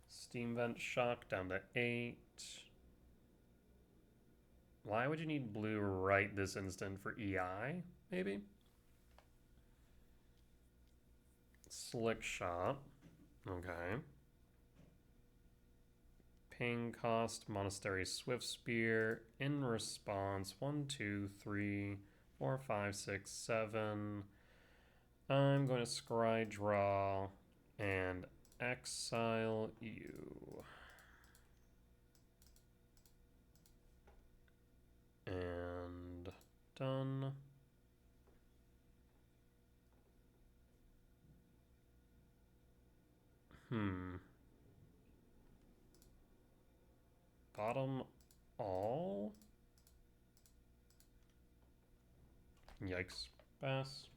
Steam Vent Shock down to 8. Why would you need blue right this instant for EI, maybe? Slick Shot. Okay. Ping cost, Monastery Swift Spear. In response, 1, 2, 3, 4, 5, 6, 7. I'm going to scry draw and exile you. And done. Bottom all? Yikes. Pass.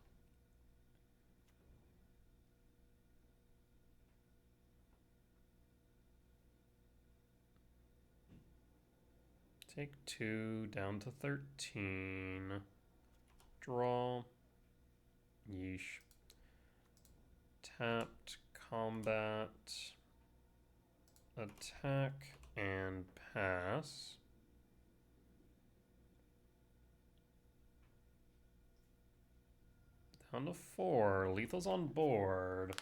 Take 2 down to 13. Draw. Yeesh. Tapped, combat, attack, and pass. Down to 4. Lethal's on board.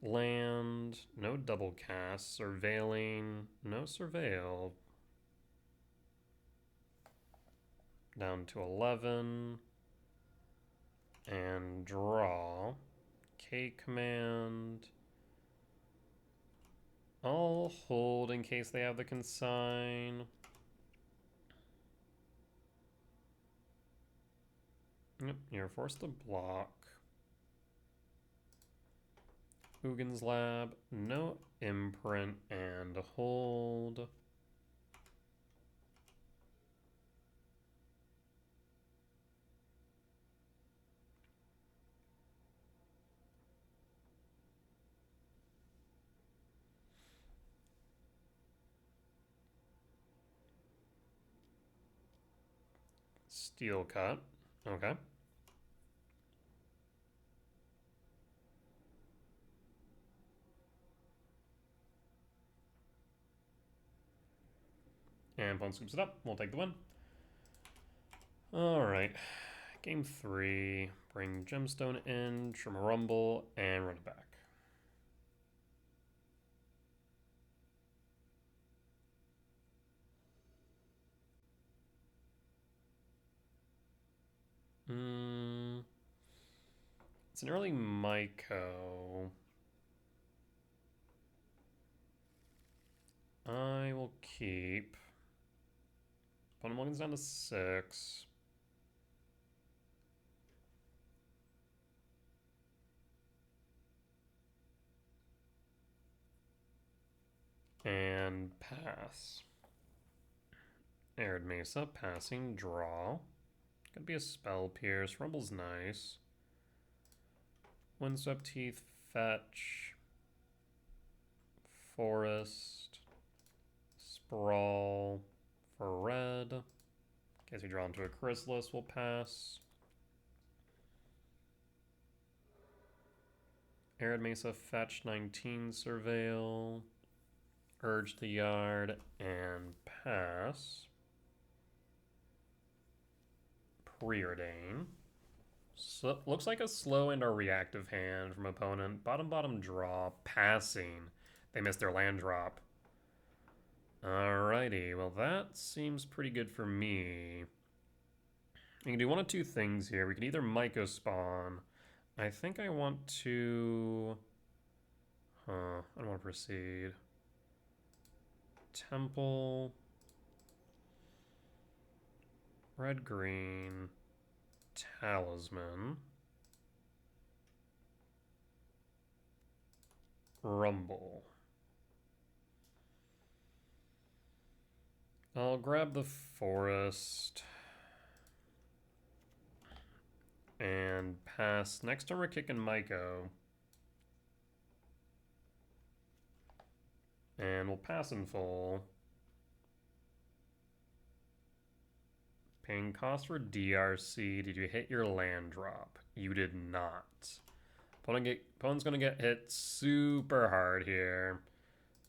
Land, no double cast. Surveilling, no surveil. Down to 11. And draw. K command. I'll hold in case they have the consign. Yep, you're forced to block. Ugin's Lab, no imprint, and hold. Steel cut. Okay. And opponent scoops it up. We'll take the win. Alright. Game 3. Bring Gemstone in, trim a rumble, and run it back. It's an early MTGO. I will keep. Opponent mulligans down to 6. And pass. Arid Mesa, passing, draw. Could be a Spell Pierce. Rumble's nice. Windswept Teeth, fetch. Forest. Sprawl for red. In case we draw into a Chrysalis, we'll pass. Arid Mesa, fetch, 19, surveil. Urge the yard, and pass. Preordain. So, looks like a slow and a reactive hand from opponent. Bottom draw, passing. They missed their land drop. Alrighty, well that seems pretty good for me. You can do one of two things here. We can either Myco spawn. I think I want to... I don't want to proceed. Temple. Red-green. Talisman. Rumble. I'll grab the forest. And pass. Next turn we're kicking Myco. And we'll pass in full. Paying cost for DRC. Did you hit your land drop? You did not. Opponent's gonna get hit super hard here.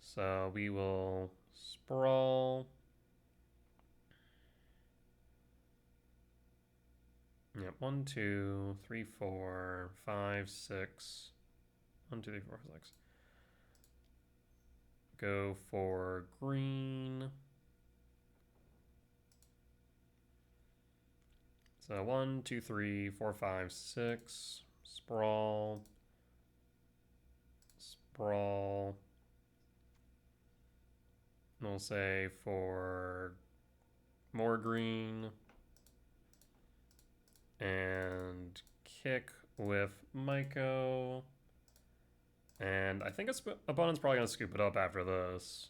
So we will sprawl. Yep, 1, 2, 3, 4, 5, 6. 1, 2, 3, 4, 5, 6. Go for green. So 1, 2, 3, 4, 5, 6. Sprawl. Sprawl. We'll say for more green. And kick with Myco. And I think opponent's probably going to scoop it up after this.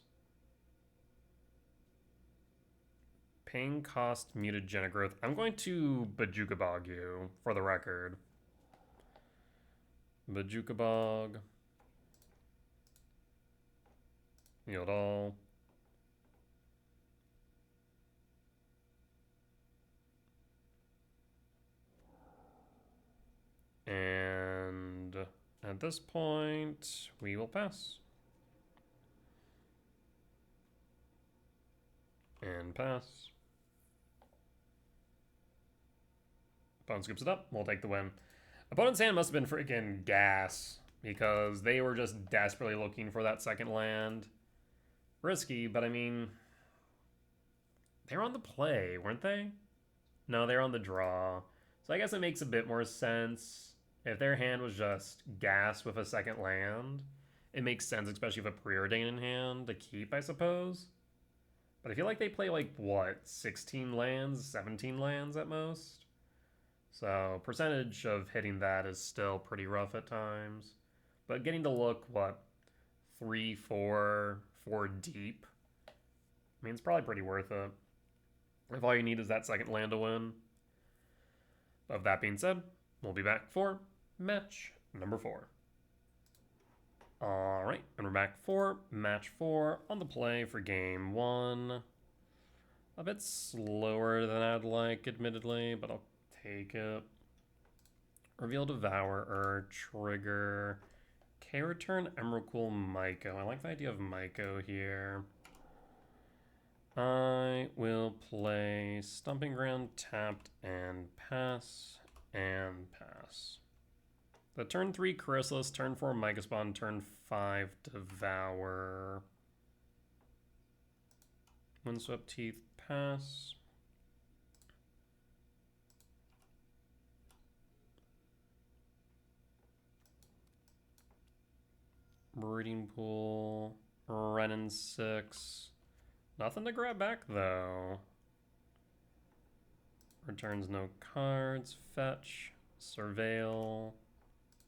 Paying cost muted Growth. I'm going to Bajukabog you, for the record. Bajukabog. Yield all. And at this point, we will pass. And pass. Opponent scoops it up. We'll take the win. Opponent's hand must have been freaking gas, because they were just desperately looking for that second land. Risky, but I mean, they were on the play, weren't they? No, they're on the draw. So I guess it makes a bit more sense. If their hand was just gas with a second land, it makes sense, especially with a Preordain in hand, to keep, I suppose. But I feel like they play like, what, 16 lands, 17 lands at most? So percentage of hitting that is still pretty rough at times. But getting to look, what, 3, 4 deep? I mean, it's probably pretty worth it. If all you need is that second land to win. Of that being said, we'll be back for match number 4. Alright, and we're back for match 4 on the play for game 1. A bit slower than I'd like, admittedly, but I'll take it. Reveal Devourer, trigger. K-Return, Emrakul, Myco. I like the idea of Myco here. I will play Stomping Ground, tapped, and pass, and pass. The turn 3 Chrysalis, turn 4 Myco Spawn, turn 5 Devour. Windswept Teeth, pass. Breeding Pool, Renin 6. Nothing to grab back, though. Returns no cards. Fetch. Surveil.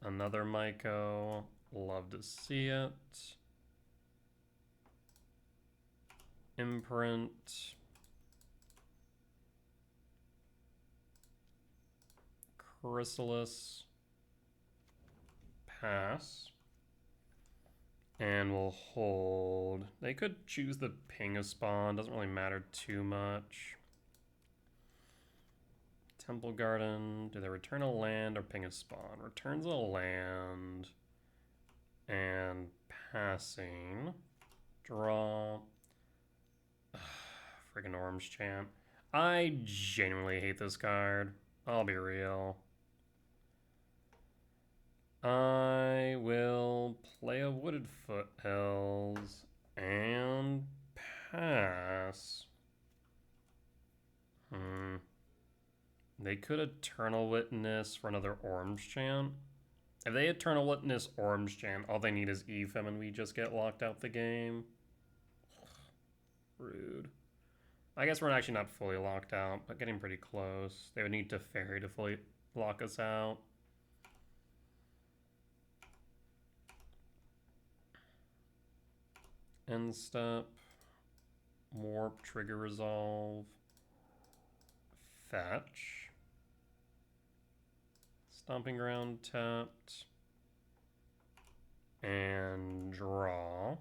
Another Myco. Love to see it. Imprint. Chrysalis. Pass. And we'll hold. They could choose the Ping of Spawn. Doesn't really matter too much. Temple Garden. Do they return a land or Ping of Spawn? Returns a land. And passing. Draw. Friggin' Orange Champ. I genuinely hate this card. I'll be real. I will play a Wooded Foothills and pass. They could Eternal Witness for another Orange Chant. If they Eternal Witness Orange Chant, all they need is Ephem and we just get locked out the game. Rude. I guess we're actually not fully locked out, but getting pretty close. They would need to Fairy to fully lock us out. End step. Warp, trigger resolve. Fetch. Stomping Ground tapped. And draw.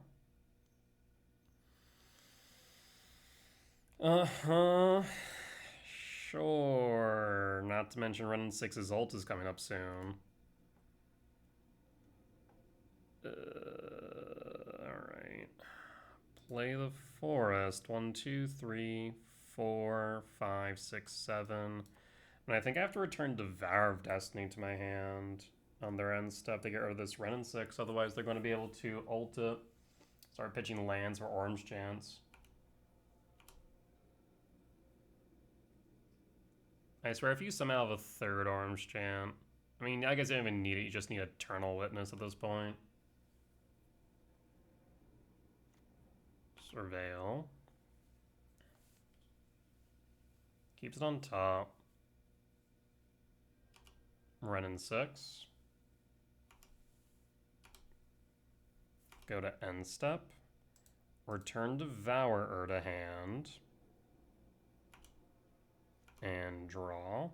Sure. Not to mention Renin 6's ult is coming up soon. Alright. Play the forest. 1, 2, 3, 4, 5, 6, 7. And I think I have to return Devour of Destiny to my hand on their end step to get rid of this Renin 6. Otherwise, they're going to be able to ult it. Start pitching lands for Orange Chants. I swear, if you somehow have a third Orange Chant, I mean, I guess you don't even need it. You just need Eternal Witness at this point. Surveil. Keeps it on top. Renin 6. Go to end step. Return Devourer to hand. And draw.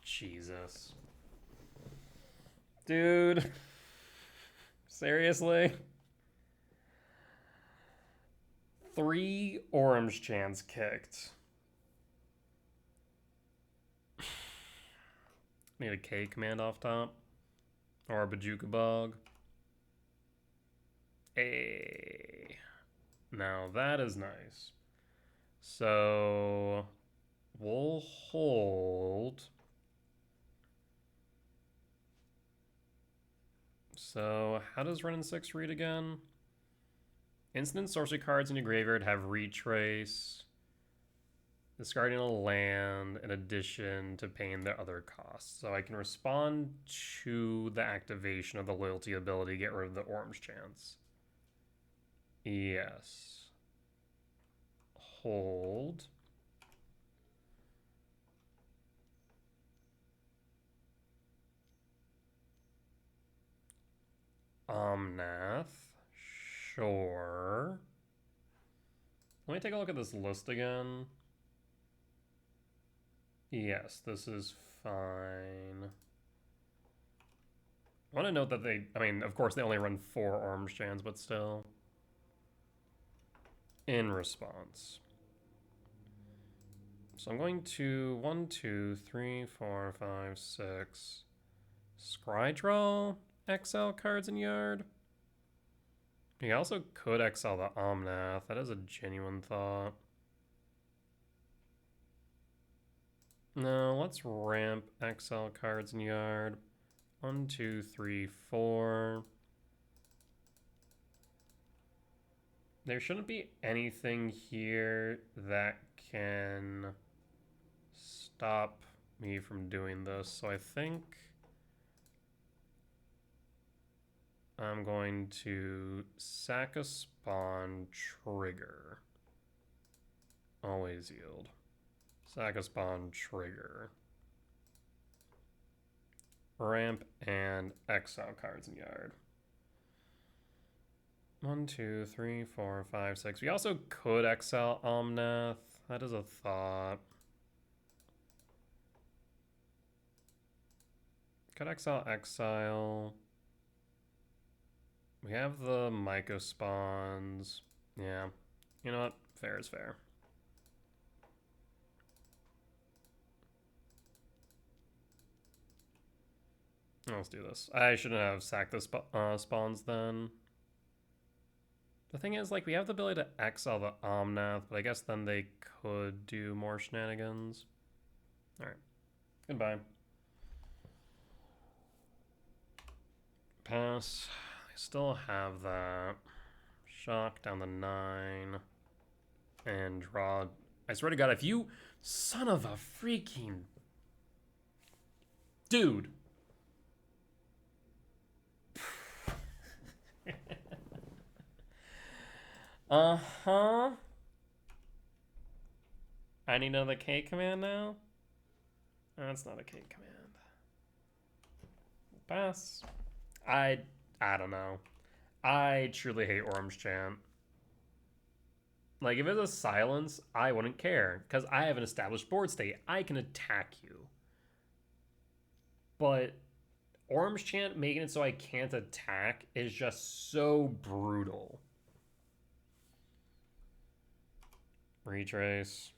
Jesus. Dude. Seriously? 3 Orange Chants kicked. Need a K command off top. Or a Bajuka Bog. Hey. Now that is nice. So we'll hold. So how does Renin 6 read again? Instant sorcery cards in your graveyard have Retrace. Discarding a land in addition to paying their other costs. So I can respond to the activation of the loyalty ability, get rid of the Orange Chants. Yes. Hold. Omnath. Sure. Let me take a look at this list again. Yes, this is fine. I want to note that they, I mean, of course they only run 4 Orange Chants, but still. In response. So I'm going to 1, 2, 3, 4, 5, 6. Scry draw XL cards in yard. You also could XL the Omnath. That is a genuine thought. No, let's ramp XL cards in yard. 1, 2, 3, 4. There shouldn't be anything here that can stop me from doing this. So I think I'm going to sack a spawn, trigger. Always yield. Sack a spawn, trigger. Ramp and exile cards in yard. 1, 2, 3, 4, 5, 6. We also could exile Omnath. That is a thought. Could exile. We have the Myco spawns. Yeah. You know what? Fair is fair. Let's do this. I shouldn't have sacked the spawns then. The thing is, like, we have the ability to exile the Omnath, but I guess then they could do more shenanigans. Alright. Goodbye. Pass. I still have that. Shock down the 9. And draw. I swear to God, if you... Son of a freaking... Dude. Uh-huh. I need another K command now? That's not a K command. Pass. I don't know. I truly hate Orange Chant. Like, if it's a silence, I wouldn't care. Because I have an established board state. I can attack you. But Orange Chant making it so I can't attack is just so brutal. Retrace.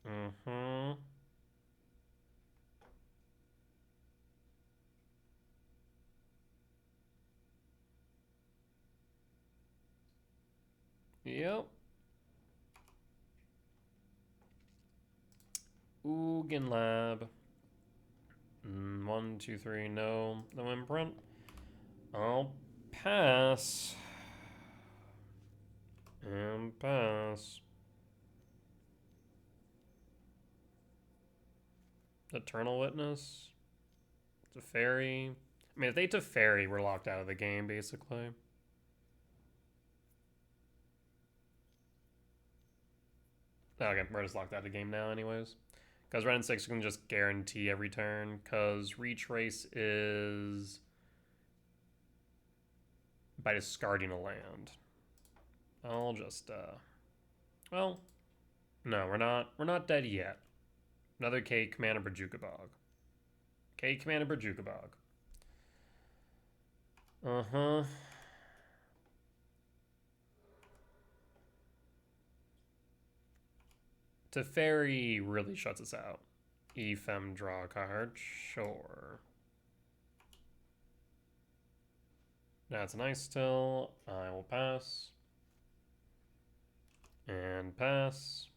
Mm-hmm. Yep. Ugin Lab. 1, 2, 3, no imprint. I'll pass. And pass. Eternal Witness. Teferi. I mean, if they Teferi, we're locked out of the game, basically. Okay, we're just locked out of the game now anyways. Because Ren 6 can just guarantee every turn. Because Retrace is... by discarding a land. I'll just, well... No, we're not dead yet. Another K Commander Berjukabog. K Commander Berjukabog. Uh-huh. Teferi really shuts us out. Efem draw a card. Sure. That's nice still. I will pass. And pass.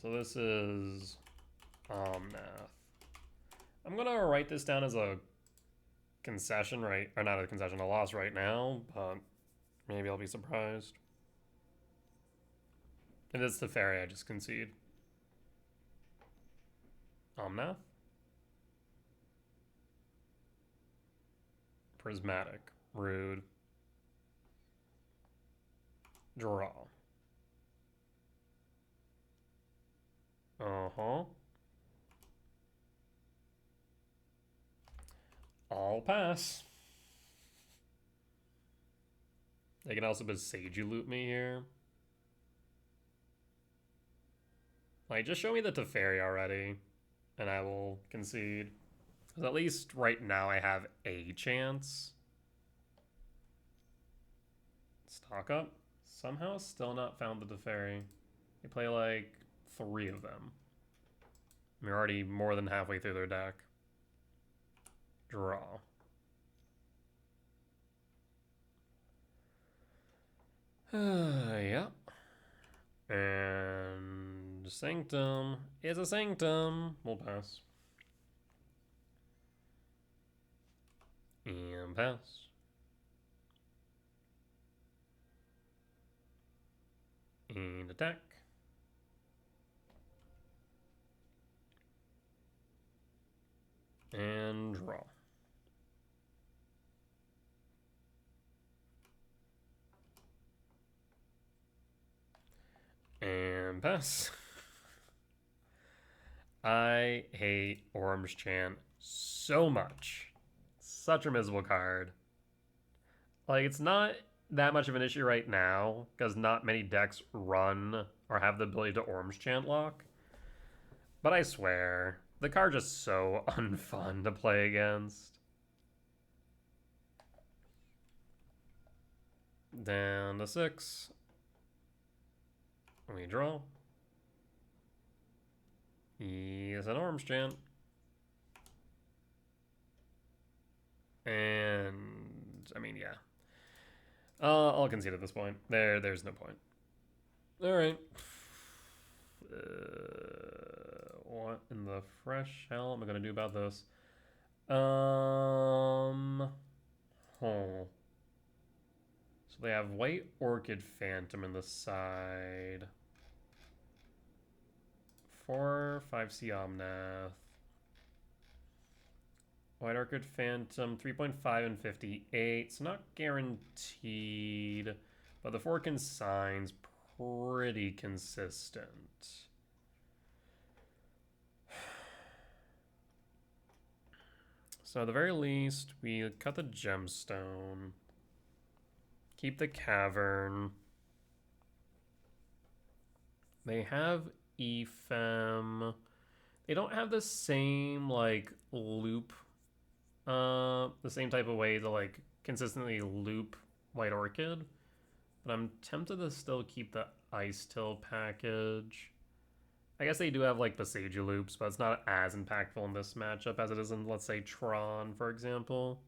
So this is Omnath. I'm gonna write this down as a concession, right? Or not a concession, a loss right now, but maybe I'll be surprised. If it's the Teferi, I just concede. Omnath. Prismatic. Rude. Draw. Uh-huh. I'll pass. They can also Seiju loot me here. Like, just show me the Teferi already, and I will concede. Because at least right now I have a chance. Stock up. Somehow still not found the Teferi. They play like 3 of them. We're already more than halfway through their deck. Draw. Yeah. And Sanctum is a Sanctum. We'll pass. And pass. And attack. And draw. And pass. I hate Orange Chant so much. Such a miserable card. Like, it's not that much of an issue right now, because not many decks run or have the ability to Orange Chant lock. But I swear, the card's just so unfun to play against. Down to 6. We draw. He's an Orange Chant. And, I mean, yeah. I'll concede at this point. There's no point. Alright. What in the fresh hell am I gonna do about this? So they have White Orchid Phantom in the side. 4, 5C Omnath. White Orchid Phantom, 3.5 and 58. So not guaranteed, but the 4 consigns pretty consistent. So at the very least, we cut the gemstone. Keep the cavern. They have Ephem. They don't have the same, like, loop. The same type of way to, like, consistently loop White Orchid. But I'm tempted to still keep the Ice Till package. I guess they do have, like, Besage loops, but it's not as impactful in this matchup as it is in, let's say, Tron, for example.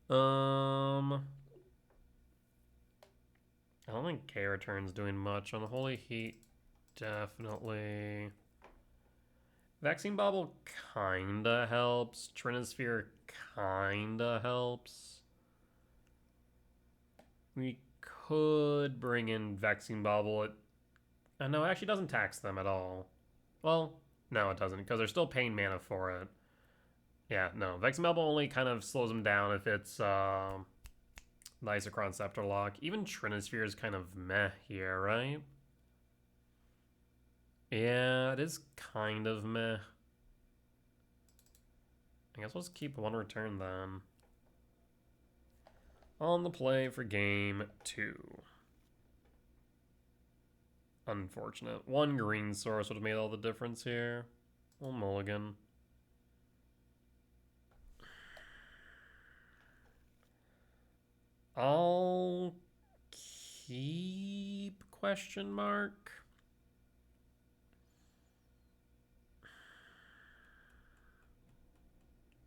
I don't think K-Return's doing much. On the Holy Heat, definitely. Vaccine Bobble kinda helps. Trinisphere kinda helps. We could bring in Vaccine Bobble. No, it actually doesn't tax them at all. Well, no, it doesn't, because they're still paying mana for it. Yeah, no. Vaccine Bobble only kind of slows them down if it's the Isochron Scepter lock. Even Trinisphere is kind of meh here, right? Yeah, it is kind of meh. I guess we'll just keep 1 return then. On the play for game 2. Unfortunate. 1 green source would have made all the difference here. Well, mulligan. I'll keep question mark.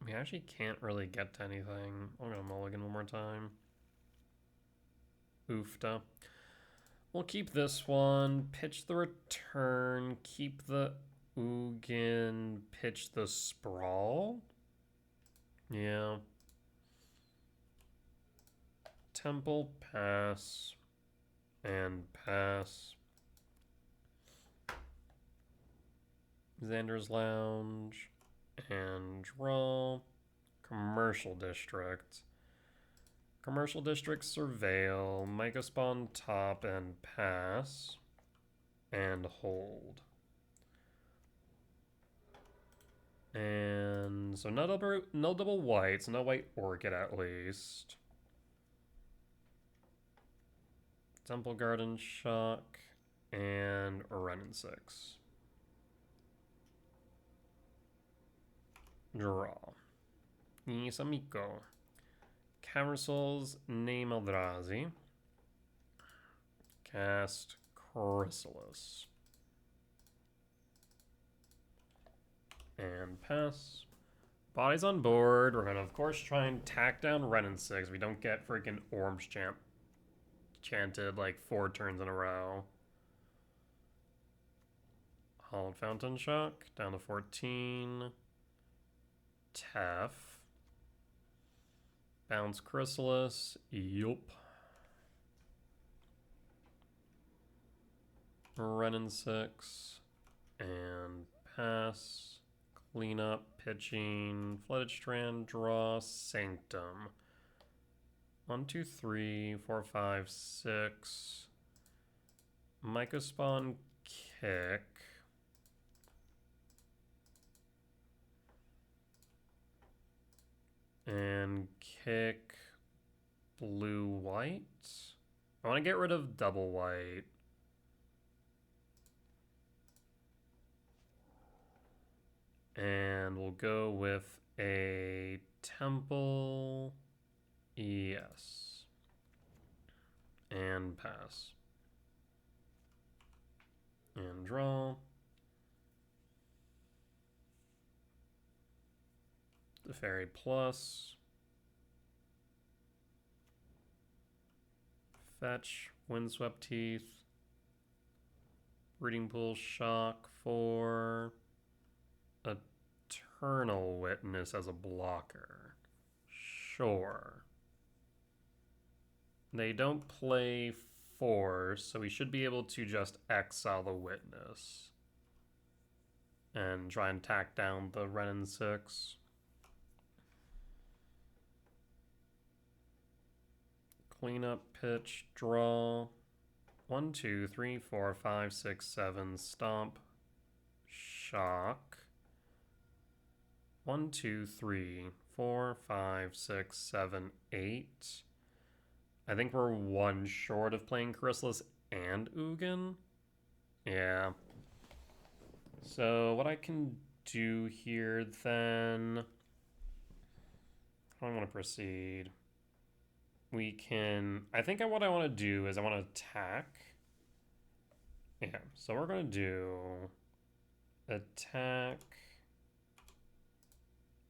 We actually can't really get to anything. I'm gonna mulligan one more time. Oofta. We'll keep this one. Pitch the return. Keep the Ugin. Pitch the Sprawl. Yeah. Temple, pass. And pass. Xander's Lounge. And draw. Commercial District. Commercial District, Surveil. Micah Spawn, top, and pass. And hold. And so no double whites, no White Orchid at least. Temple Garden Shock. And Renin 6. Draw. Nisamiko. Carousels, name Eldrazi. Cast Chrysalis. and pass. Body's on board. We're gonna, of course, try and tack down Ren and 6. We don't get freaking Orange chanted like 4 turns in a row. Hollowed Fountain Shock, down to 14. Tef. Bounce Chrysalis, yup. Ren and 6, and pass. Clean up, pitching, Flooded Strand, draw, Sanctum. 1, 2, 3, 4, 5, 6. Mycospawn, kick. And kick blue white. I want to get rid of double white. And we'll go with a temple. Yes. And pass. And draw. The Fairy Plus. Fetch, Windswept Teeth. Breeding Pool Shock for Eternal Witness as a blocker. Sure. They don't play Force, so we should be able to just exile the Witness. And try and tack down the Ren and 6. Clean up, pitch, draw. 1, 2, 3, 4, 5, 6, 7. Stomp. Shock. 1, 2, 3, 4, 5, 6, 7, 8. I think we're 1 short of playing Chrysalis and Ugin. Yeah. So what I can do here then... How do I want to proceed? We can... I think what I want to do is I want to attack. Yeah, so we're going to do... Attack...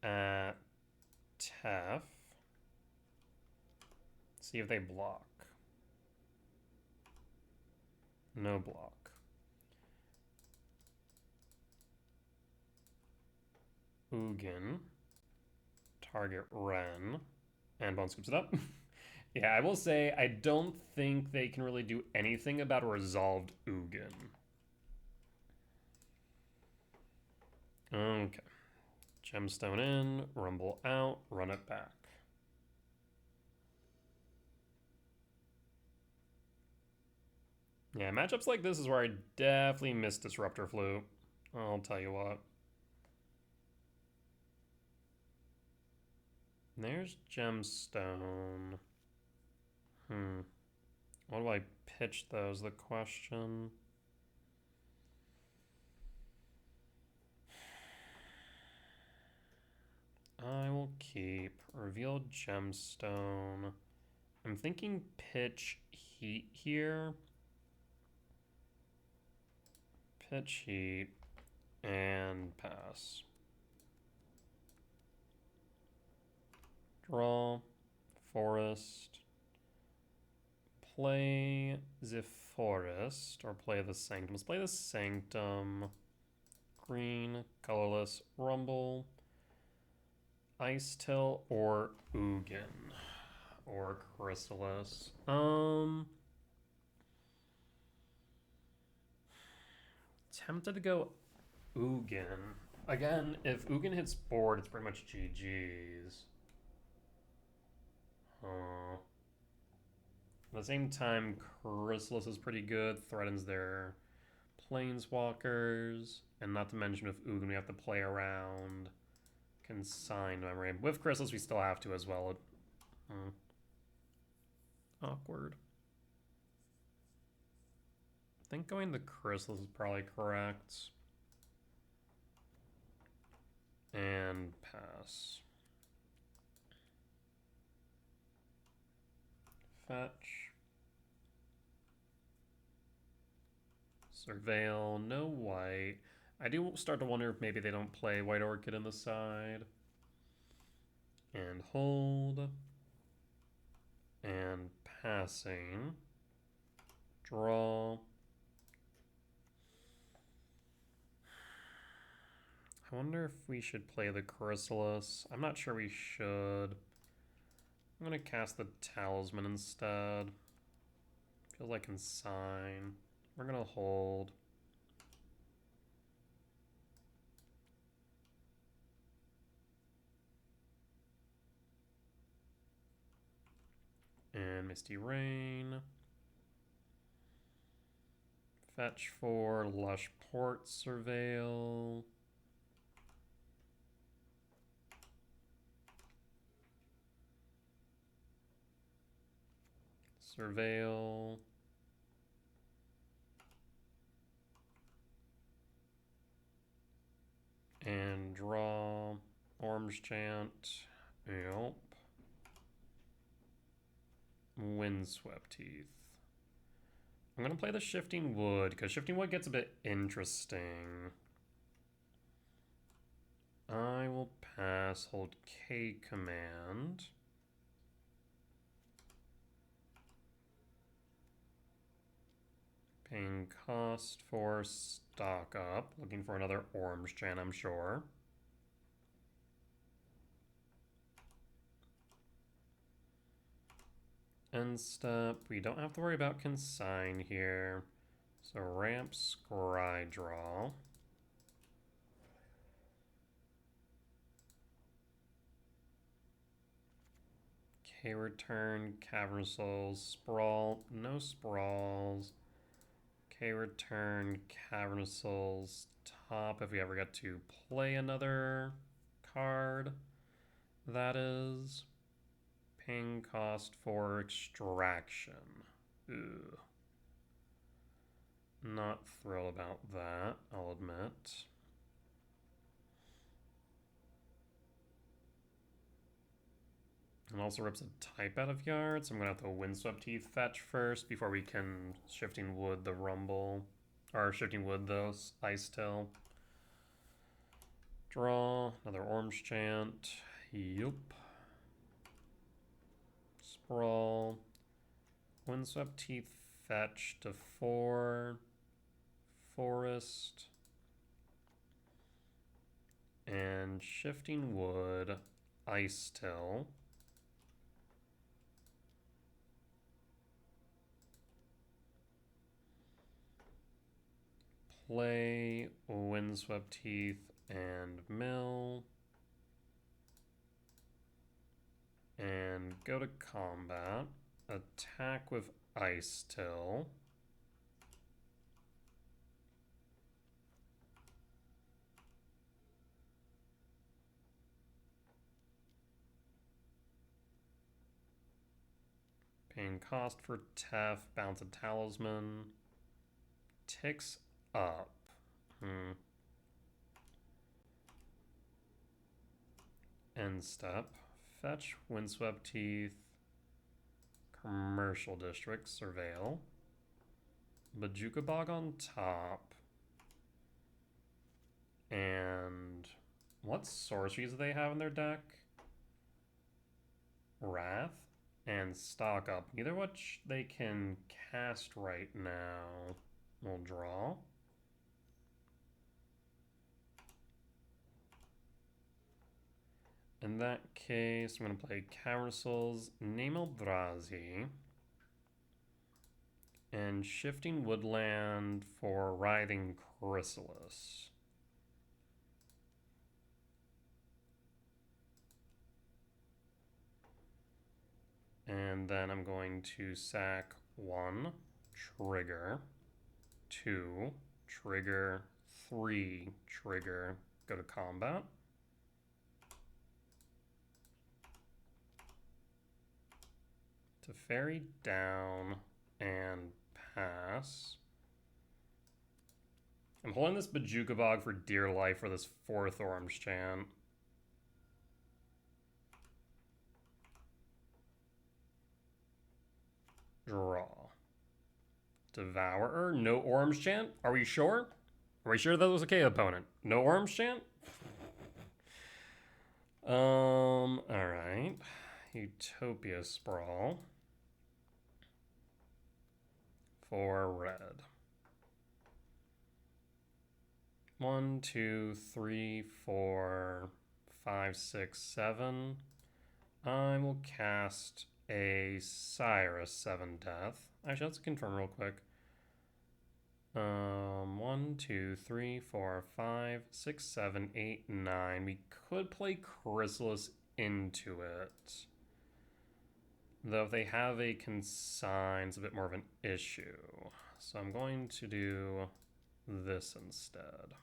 at Tef. See if they block. No block. Ugin. Target Ren. And Bone scoops it up. Yeah, I will say, I don't think they can really do anything about a resolved Ugin. Okay. Gemstone in, Rumble out, run it back. Yeah, matchups like this is where I definitely miss Disruptor Flute. I'll tell you what. There's Gemstone. What do I pitch though is the question. I will keep Reveal Gemstone. I'm thinking pitch Heat here. Pitch Heat and pass. Draw, Forest, play the Forest, or play the Sanctum. Let's play the Sanctum. Green, colorless, Rumble, Ice Till, or Ugin, or Chrysalis. Tempted to go Ugin. Again, if Ugin hits board, it's pretty much GG's. At the same time, Chrysalis is pretty good. Threatens their Planeswalkers. And not to mention with Ugin, we have to play around Consigned Memory. With Chrysalis, we still have to as well. Awkward. I think going the Chrysalis is probably correct. And pass. Fetch. Surveil, no white. I do start to wonder if maybe they don't play White Orchid in the side. And hold. And passing. Draw. I wonder if we should play the Chrysalis. I'm not sure we should. I'm going to cast the Talisman instead. Feels like Consign. We're going to hold. And Misty Rain. Fetch for Lush Port Surveil. Surveil. And draw. Orange Chant. Yep. Windswept Teeth. I'm going to play the Shifting Wood, because Shifting Wood gets a bit interesting. I will pass, hold K command. Paying cost for stock up. Looking for another Orange Chan, I'm sure. End step. We don't have to worry about Consign here. So ramp, Scry draw. K return, Cavern Souls, Sprawl, no Sprawls. K return, Cavern Souls, top if we ever get to play another card. That is. Ping cost for extraction. Ugh. Not thrilled about that, I'll admit. And also rips a type out of yard, so I'm gonna have to Windswept Teeth fetch first before we can Shifting Wood the Rumble. Or Shifting Wood the Ice Tail. Draw, another Orange Chant. Yup. Sprawl. Windswept Teeth fetch to 4. Forest. And Shifting Wood, Ice Tail. Play Windswept Teeth and Mill. And go to combat. Attack with Ice Tail. Paying cost for Tef, bounce a Talisman. Ticks up. End step. Fetch Windswept Teeth. Commercial District, Surveil. Bajuka Bog on top. And what sorceries do they have in their deck? Wrath and Stock Up. Neither which they can cast right now. We'll draw. In that case, I'm going to play Cavern Souls, name Eldrazi, and Shifting Woodland for Writhing Chrysalis. And then I'm going to sack 1, trigger, 2, trigger, 3, trigger, go to combat. To fairy down and pass. I'm holding this Bajuka Bog for dear life for this 4th Orange Chant. Draw. Devourer, no Orange Chant? Are we sure? Are we sure that was okay, opponent? No Worms chant? Alright. Utopia Sprawl. For red. 1, 2, 3, 4, 5, 6, 7. I will cast a Cyrus 7 Death. Actually, let's confirm real quick. 1, 2, 3, 4, 5, 6, 7, 8, 9. We could play Chrysalis into it. Though if they have a consign, it's a bit more of an issue. So I'm going to do this instead.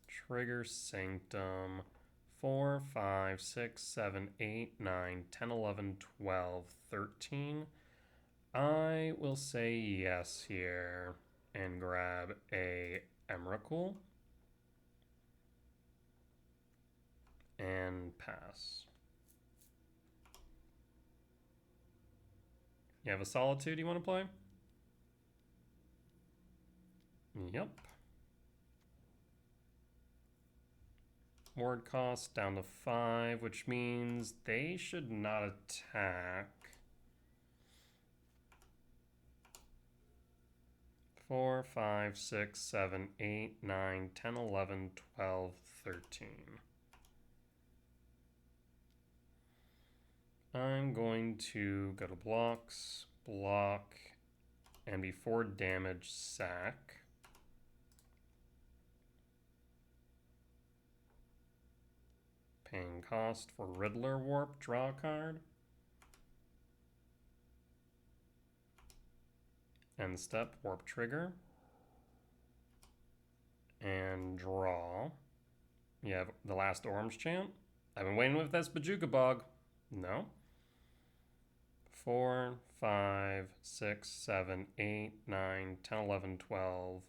Trigger Sanctum. 4, 5, 6, 7, 8, 9, 10, 11, 12, 13. I will say yes here and grab a Emrakul and pass. You have a Solitude you want to play? Yep. Ward cost down to 5, which means they should not attack. 4, 5, 6, 7, 8, 9, 10, 11, 12, 13. I'm going to go to blocks, block, and before damage, sack. Paying cost for Riddler Warp, draw a card. End step, warp trigger. And draw. You have the last Orange chant. I've been waiting with this Bajuka Bog. No. 4, 5, 6, 7, 8, 9, 10, 11, 12.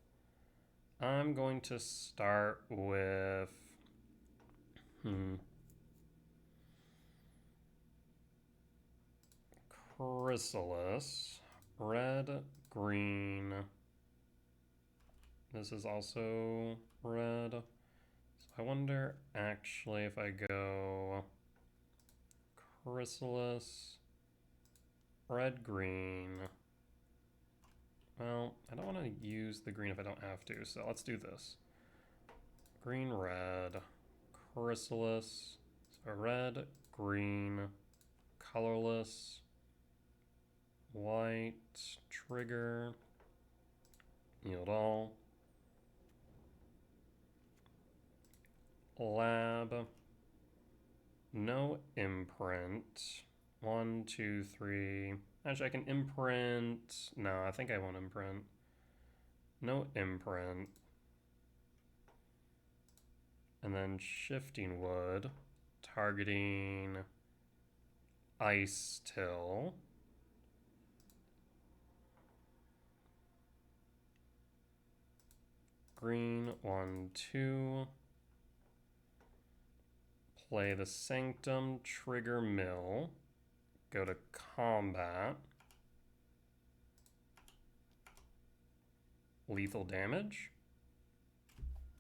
I'm going to start with... Chrysalis. Red, green. This is also red. So I wonder actually if I go Chrysalis, red, green. Well, I don't want to use the green if I don't have to, so let's do this. Green, red, Chrysalis. So red, green, colorless, white, trigger, yield all. Lab, no imprint. 1, 2, 3. Actually, I can imprint. No, I think I won't imprint. No imprint. And then Shifting Wood, targeting Ice Till. Green, 1, 2. Play the Sanctum, trigger mill. Go to combat. Lethal damage.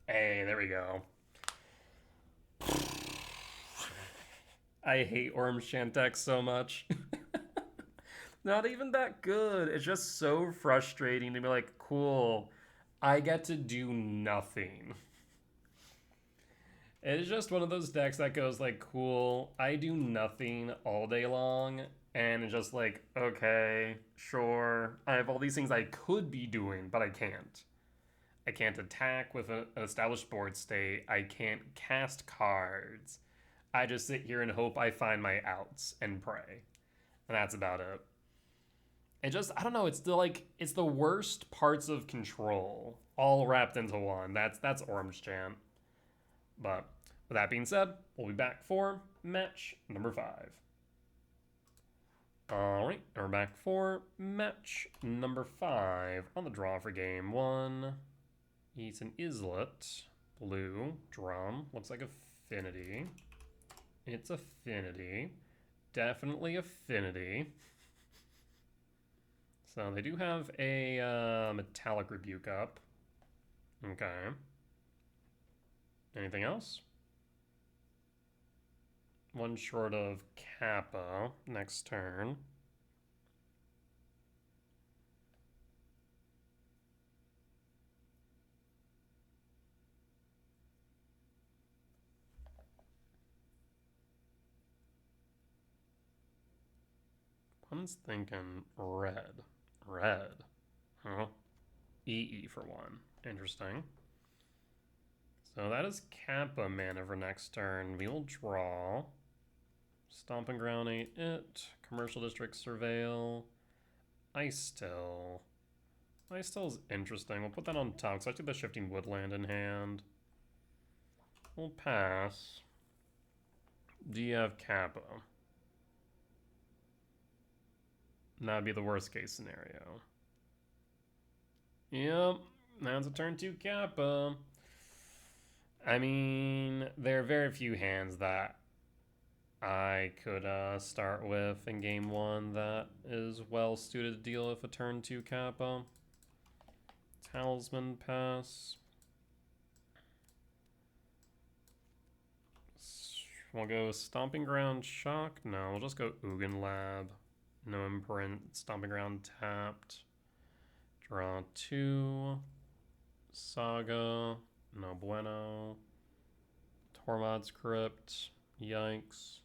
Hey, there we go. I hate Orm Shantex so much. Not even that good. It's just so frustrating to be like, cool, I get to do nothing. It's just one of those decks that goes like, cool, I do nothing all day long, and it's just like, okay, sure, I have all these things I could be doing, but I can't. I can't attack with an established board state. I can't cast cards. I just sit here and hope I find my outs and pray. And that's about it. It just, I don't know, it's the worst parts of Control all wrapped into one. That's Orange Chant. But with that being said, we'll be back for match number 5. Alright, we're back for match number 5 on the draw for game 1. It's an Islet, blue, drum, looks like Affinity. It's Affinity, definitely Affinity. So they do have a Metallic Rebuke up. Okay. Anything else? One short of Kappa next turn. One's thinking red. Red. Huh? EE for one. Interesting. So that is Kappa mana for next turn. We will draw. Stomping Ground ain't it. Commercial District Surveil. Ice Still. Ice Still is interesting. We'll put that on top because I took the Shifting Woodland in hand. We'll pass. Do you have Kappa? That'd be the worst case scenario. Yep, that's a turn 2 Kappa. I mean, there are very few hands that I could start with in game 1 that is well suited to deal with a turn 2 Kappa. Talisman pass. We'll go Stomping Ground Shock. No, we'll just go Ugin Lab. No imprint. Stomping Ground tapped. Draw 2. Saga. No bueno. Tormod's Crypt. Yikes.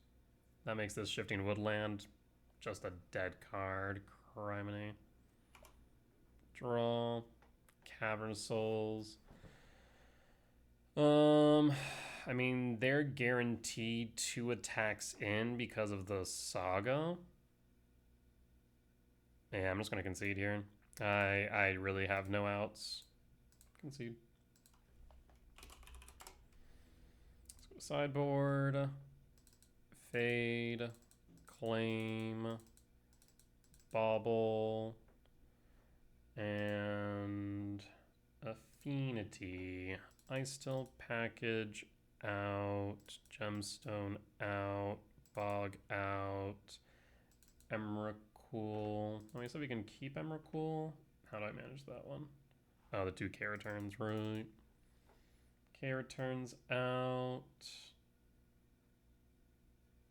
That makes this Shifting Woodland just a dead card. Criminy. Draw. Cavern Souls. I mean, they're guaranteed 2 attacks in because of the Saga. Yeah, I'm just going to concede here. I really have no outs. Concede. Let's go sideboard. Fade. Claim. Bauble. And Affinity. I still package out. Gemstone out. Bog out. Emrakul. Oh, I said we can keep Emrakul. How do I manage that one? Oh, the 2 K returns, right. K returns out.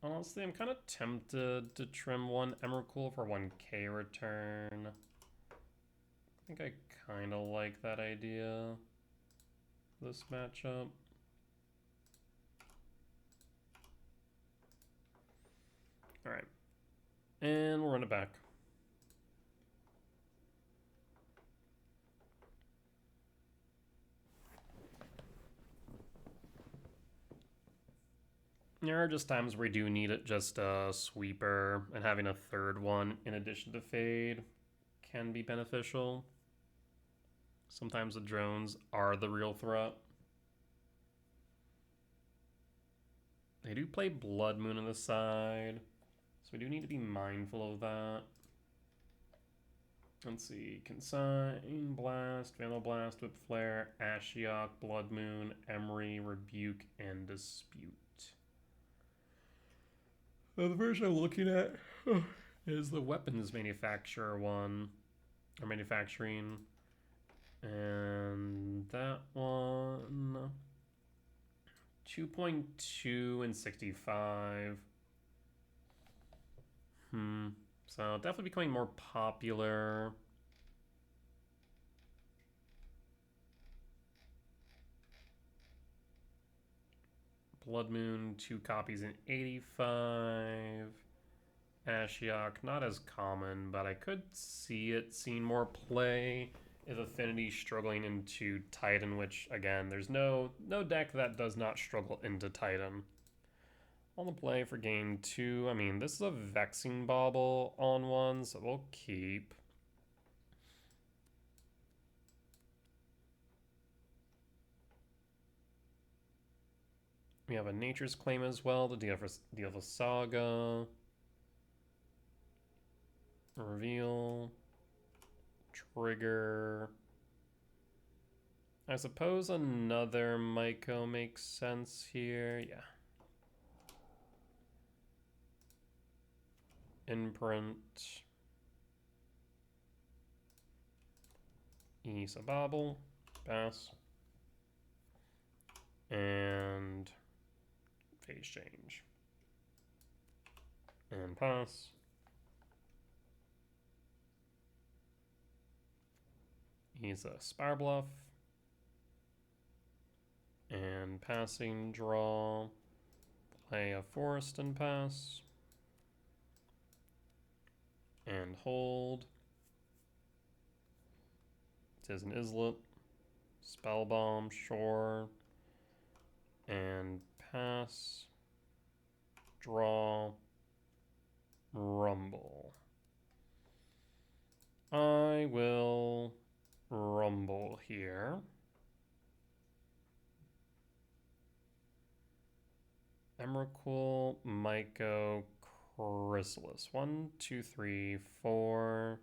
Honestly, I'm kind of tempted to trim 1 Emrakul for 1 K return. I think I kind of like that idea. This matchup. All right. And we'll run it back. There are just times where we do need it, just a sweeper, and having a third one in addition to Fade can be beneficial. Sometimes the drones are the real threat. They do play Blood Moon on the side, so we do need to be mindful of that. Let's see, Consign, Blast, Vandal Blast, Whip Flare, Ashiok, Blood Moon, Emery, Rebuke, and Dispute. The version I'm looking at is the Weapons Manufacturer one, or Manufacturing, and that one, 2.2 and 65. So definitely becoming more popular. Blood Moon, 2 copies in 85. Ashiok, not as common, but I could see it seeing more play if Affinity struggling into Titan, which, again, there's no deck that does not struggle into Titan. On the play for game 2, I mean, this is a Vexing Bauble on 1, so we'll keep. We have a Nature's Claim as well to deal with Saga. Reveal. Trigger. I suppose another Myco makes sense here. Yeah. Imprint. He's a bobble. Pass. And phase change. And pass. He's a Spire Bluff. And passing draw. Play a Forest and pass. And hold. It is an Islet. Spellbomb, Shore. And pass. Draw. Rumble. I will rumble here. Emrakul, Myco, Chrysalis. 1, 2, 3, 4,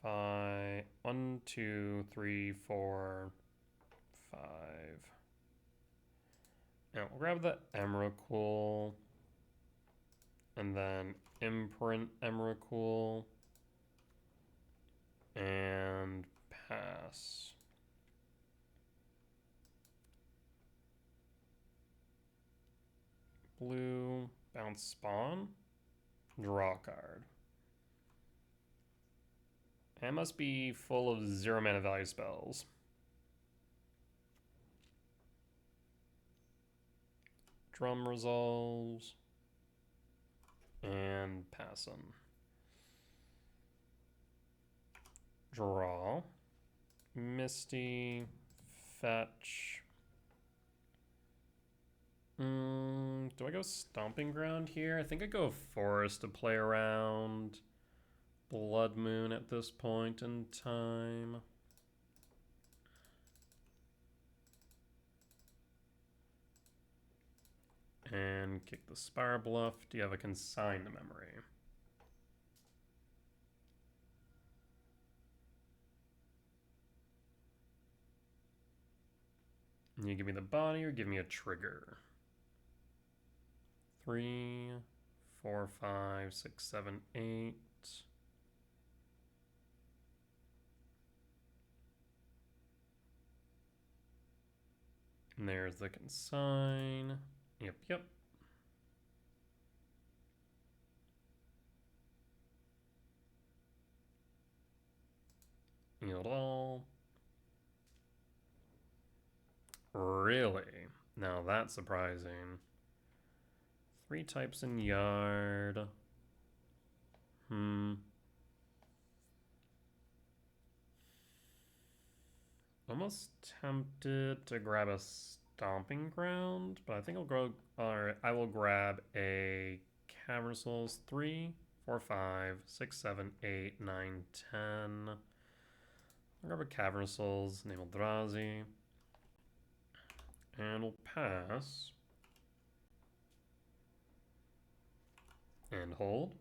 5. 1, 2, 3, 4, 5. Now we'll grab the Emrakul. And then imprint Emrakul. And pass. Blue, bounce spawn, draw a card. And it must be full of 0 mana value spells. Drum resolves. And pass them. Draw. Misty. Fetch. Do I go Stomping Ground here? I think I go Forest to play around Blood Moon at this point in time. And kick the Spire Bluff. Do you have a Consign to Memory? And you give me the body or give me a trigger? 3, 4, 5, 6, 7, 8. And there's the Consign. Yep. Yield all. Really? Now that's surprising. 3 types in yard. Almost tempted to grab a Stomping Ground, but I think I'll go. Alright, I will grab a Cavern Souls. 3, 4, 5, 6, 7, 8, 9, 10. I'll grab a Cavern Souls, name Eldrazi. And we'll pass. And hold.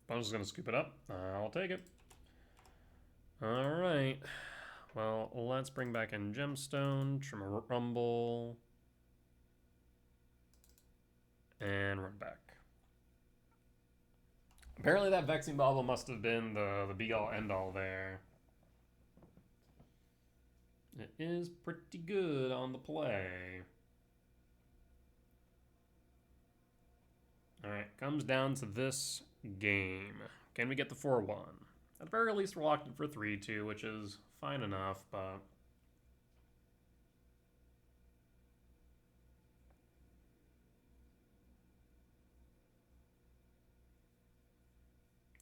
I'm just going to scoop it up. I'll take it. Alright. Well, let's bring back in Gemstone, trim a Rumble, and run back. Apparently that Vexing Bauble must have been the be-all, end-all there. It is pretty good on the play. Alright, comes down to this game. Can we get the 4-1? At the very least, we're locked in for 3-2, which is fine enough, but...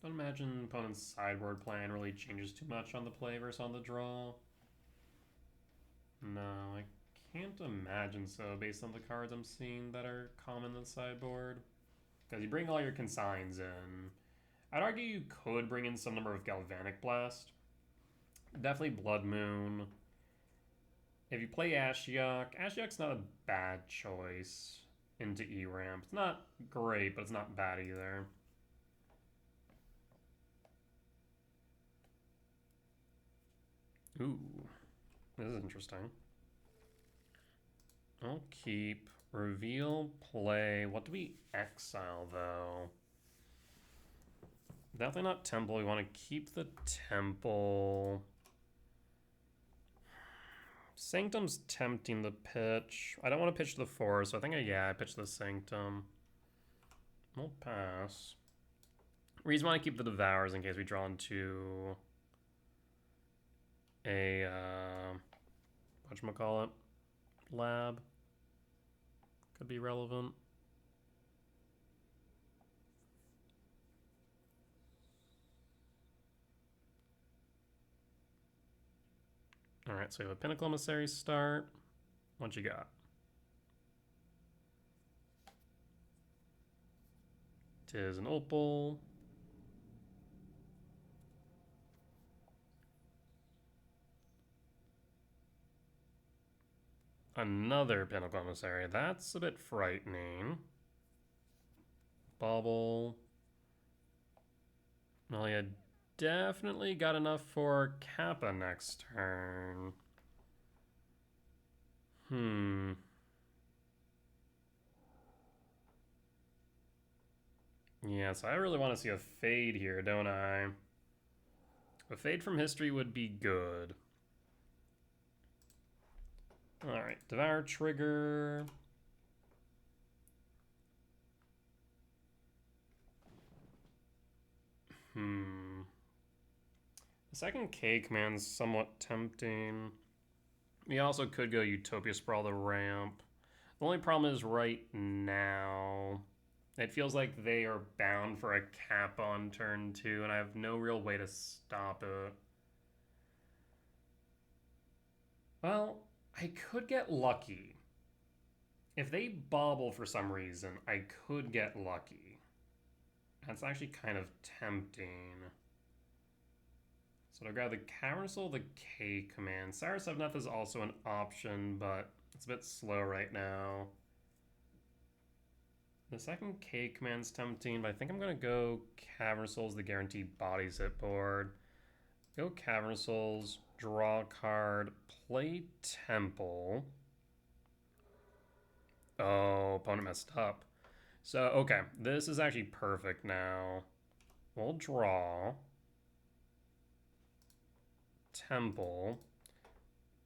don't imagine opponent's sideboard plan really changes too much on the play versus on the draw. No, I can't imagine so based on the cards I'm seeing that are common in the sideboard. Because you bring all your consigns in. I'd argue you could bring in some number of Galvanic Blast. Definitely Blood Moon. If you play Ashiok, Ashiok's not a bad choice into E-Ramp. It's not great, but it's not bad either. Ooh, this is interesting. I'll keep. Reveal, play. What do we exile, though? Definitely not temple. We want to keep the temple. Sanctum's tempting the pitch. I don't want to pitch the 4, so I think I pitch the Sanctum. We'll pass. Reason why I keep the Devours in case we draw into a whatchamacallit lab. Could be relevant. Alright, so we have a Pinnacle Emissary start. What you got? Tis an Opal. Another Pinnacle Emissary. That's a bit frightening. Bubble. Well, you definitely got enough for Kappa next turn. Yeah, so I really want to see a fade here, don't I? A fade from history would be good. Alright, Devour trigger. The second K command's somewhat tempting. We also could go Utopia Sprawl the ramp. The only problem is right now, it feels like they are bound for a cap on turn 2, and I have no real way to stop it. Well, I could get lucky. If they bobble for some reason, I could get lucky. That's actually kind of tempting. So to grab the Cavern Soul, the K command. Cyrus of Omnath is also an option, but it's a bit slow right now. The second K command's tempting, but I think I'm going to go Cavern Souls, the guaranteed bodies hit board. Go Cavern Souls, draw a card, play Temple. Oh, opponent messed up. So, okay, this is actually perfect now. We'll draw. Temple.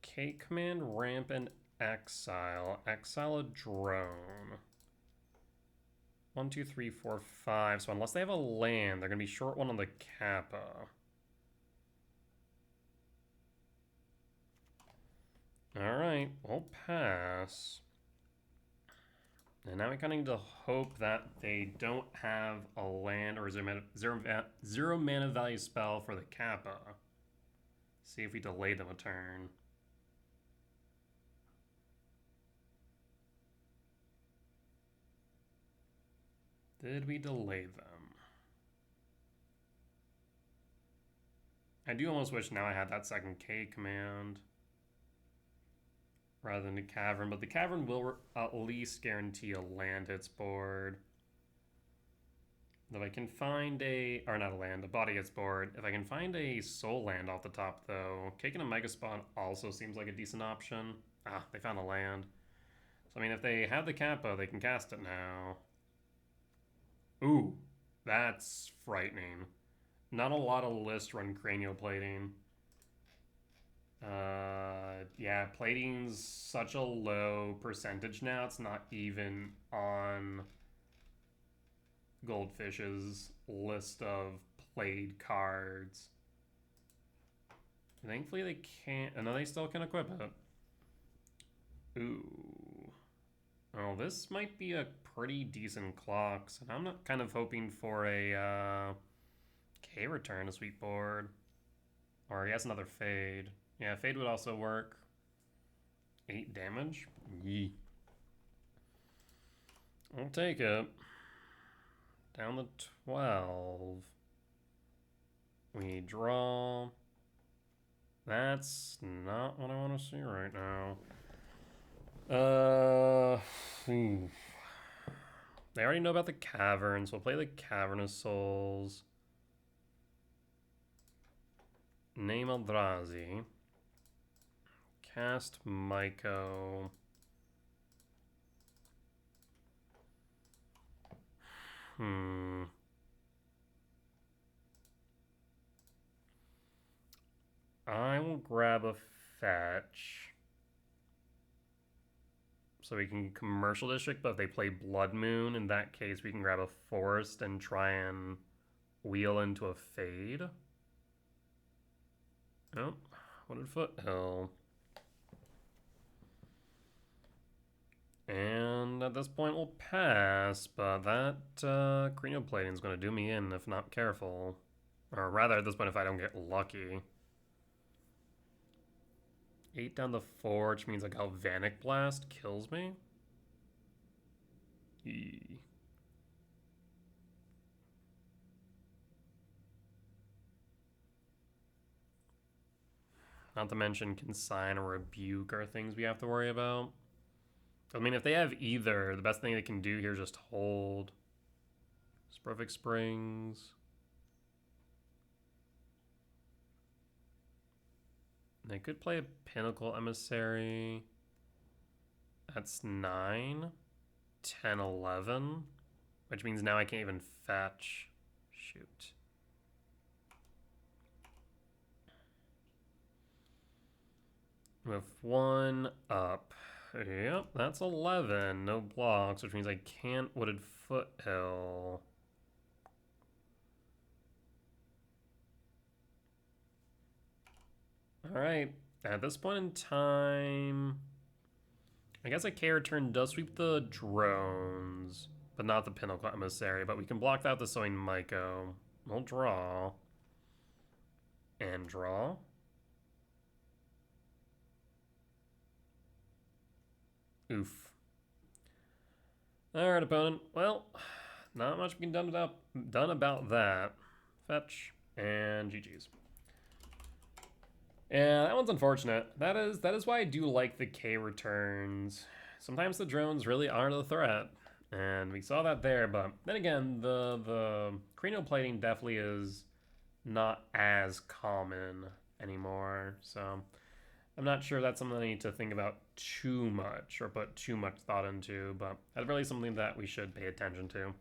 K command, ramp, and exile. Exile a drone. 1, 2, 3, 4, 5. So unless they have a land, they're going to be short one on the Kappa. Alright, we'll pass. And now we kind of need to hope that they don't have a land or zero mana value spell for the Kappa. See if we delay them a turn. Did we delay them? I do almost wish now I had that second K command rather than the Cavern, but the Cavern will at least guarantee a land hits board. If I can find a body hits board. If I can find a soul land off the top though, kicking a Mega Spawn also seems like a decent option. Ah, they found a land. So I mean, if they have the Kappa, they can cast it now. Ooh, that's frightening. Not a lot of lists run cranial plating. Yeah, plating's such a low percentage now. It's not even on Goldfish's list of played cards. Thankfully they can't. Oh, no, they still can equip it. Ooh. Oh, this might be a pretty decent clock. So I'm not kind of hoping for a K return to sweep board. Or I guess another fade. Yeah, fade would also work. 8 damage? Yee. I'll take it. Down to 12. We draw. That's not what I want to see right now. They already know about the caverns. We'll play the Cavernous Souls. Name Eldrazi. Cast Myco. I will grab a fetch. So we can commercial district, but if they play Blood Moon, in that case we can grab a forest and try and wheel into a fade. Oh, Wooded Foothill. And at this point we'll pass, but that Crino plating is going to do me in if not careful. Or rather, at this point, if I don't get lucky. 8 down to 4, which means a Galvanic Blast kills me. Eee. Not to mention Consign or Rebuke are things we have to worry about. I mean, if they have either, the best thing they can do here is just hold. Sprovix Springs. They could play a Pinnacle Emissary. That's 9. 10, 11. Which means now I can't even fetch. Shoot. Move 1 up. Yep, that's 11. No blocks, which means I can't Wooded Foothill. Alright, at this point in time, I guess a K return does sweep the drones, but not the Pinnacle Emissary, but we can block out the Sowing Myco. We'll draw. And draw. Oof. Alright, opponent. Well, not much we can done about that. Fetch and GG's. Yeah, that one's unfortunate. That is why I do like the K returns. Sometimes the drones really aren't a threat, and we saw that there. But then again, the Crino plating definitely is not as common anymore. So I'm not sure that's something I need to think about too much or put too much thought into. But that's really something that we should pay attention to.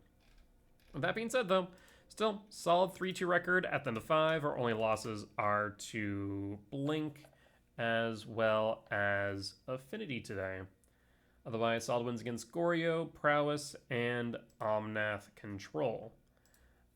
With that being said, though, still solid 3-2 record at the end of 5. Our only losses are to Blink as well as Affinity today. Otherwise, solid wins against Goryo, Prowess, and Omnath Control.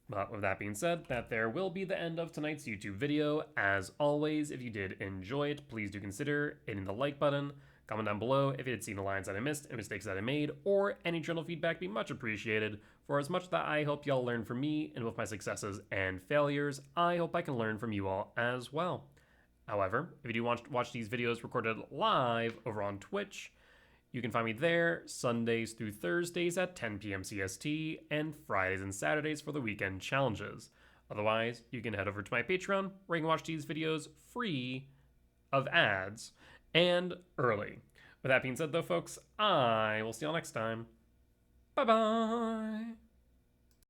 But with that being said, that there will be the end of tonight's YouTube video. As always, if you did enjoy it, please do consider hitting the like button. Comment down below if you had seen the lines that I missed and mistakes that I made, or any general feedback be much appreciated. For as much that I hope y'all learn from me and both my successes and failures, I hope I can learn from you all as well. However, if you do want to watch these videos recorded live over on Twitch, you can find me there Sundays through Thursdays at 10 p.m. CST and Fridays and Saturdays for the weekend challenges. Otherwise, you can head over to my Patreon where you can watch these videos free of ads and early. With that being said, though, folks, I will see y'all next time. Bye-bye.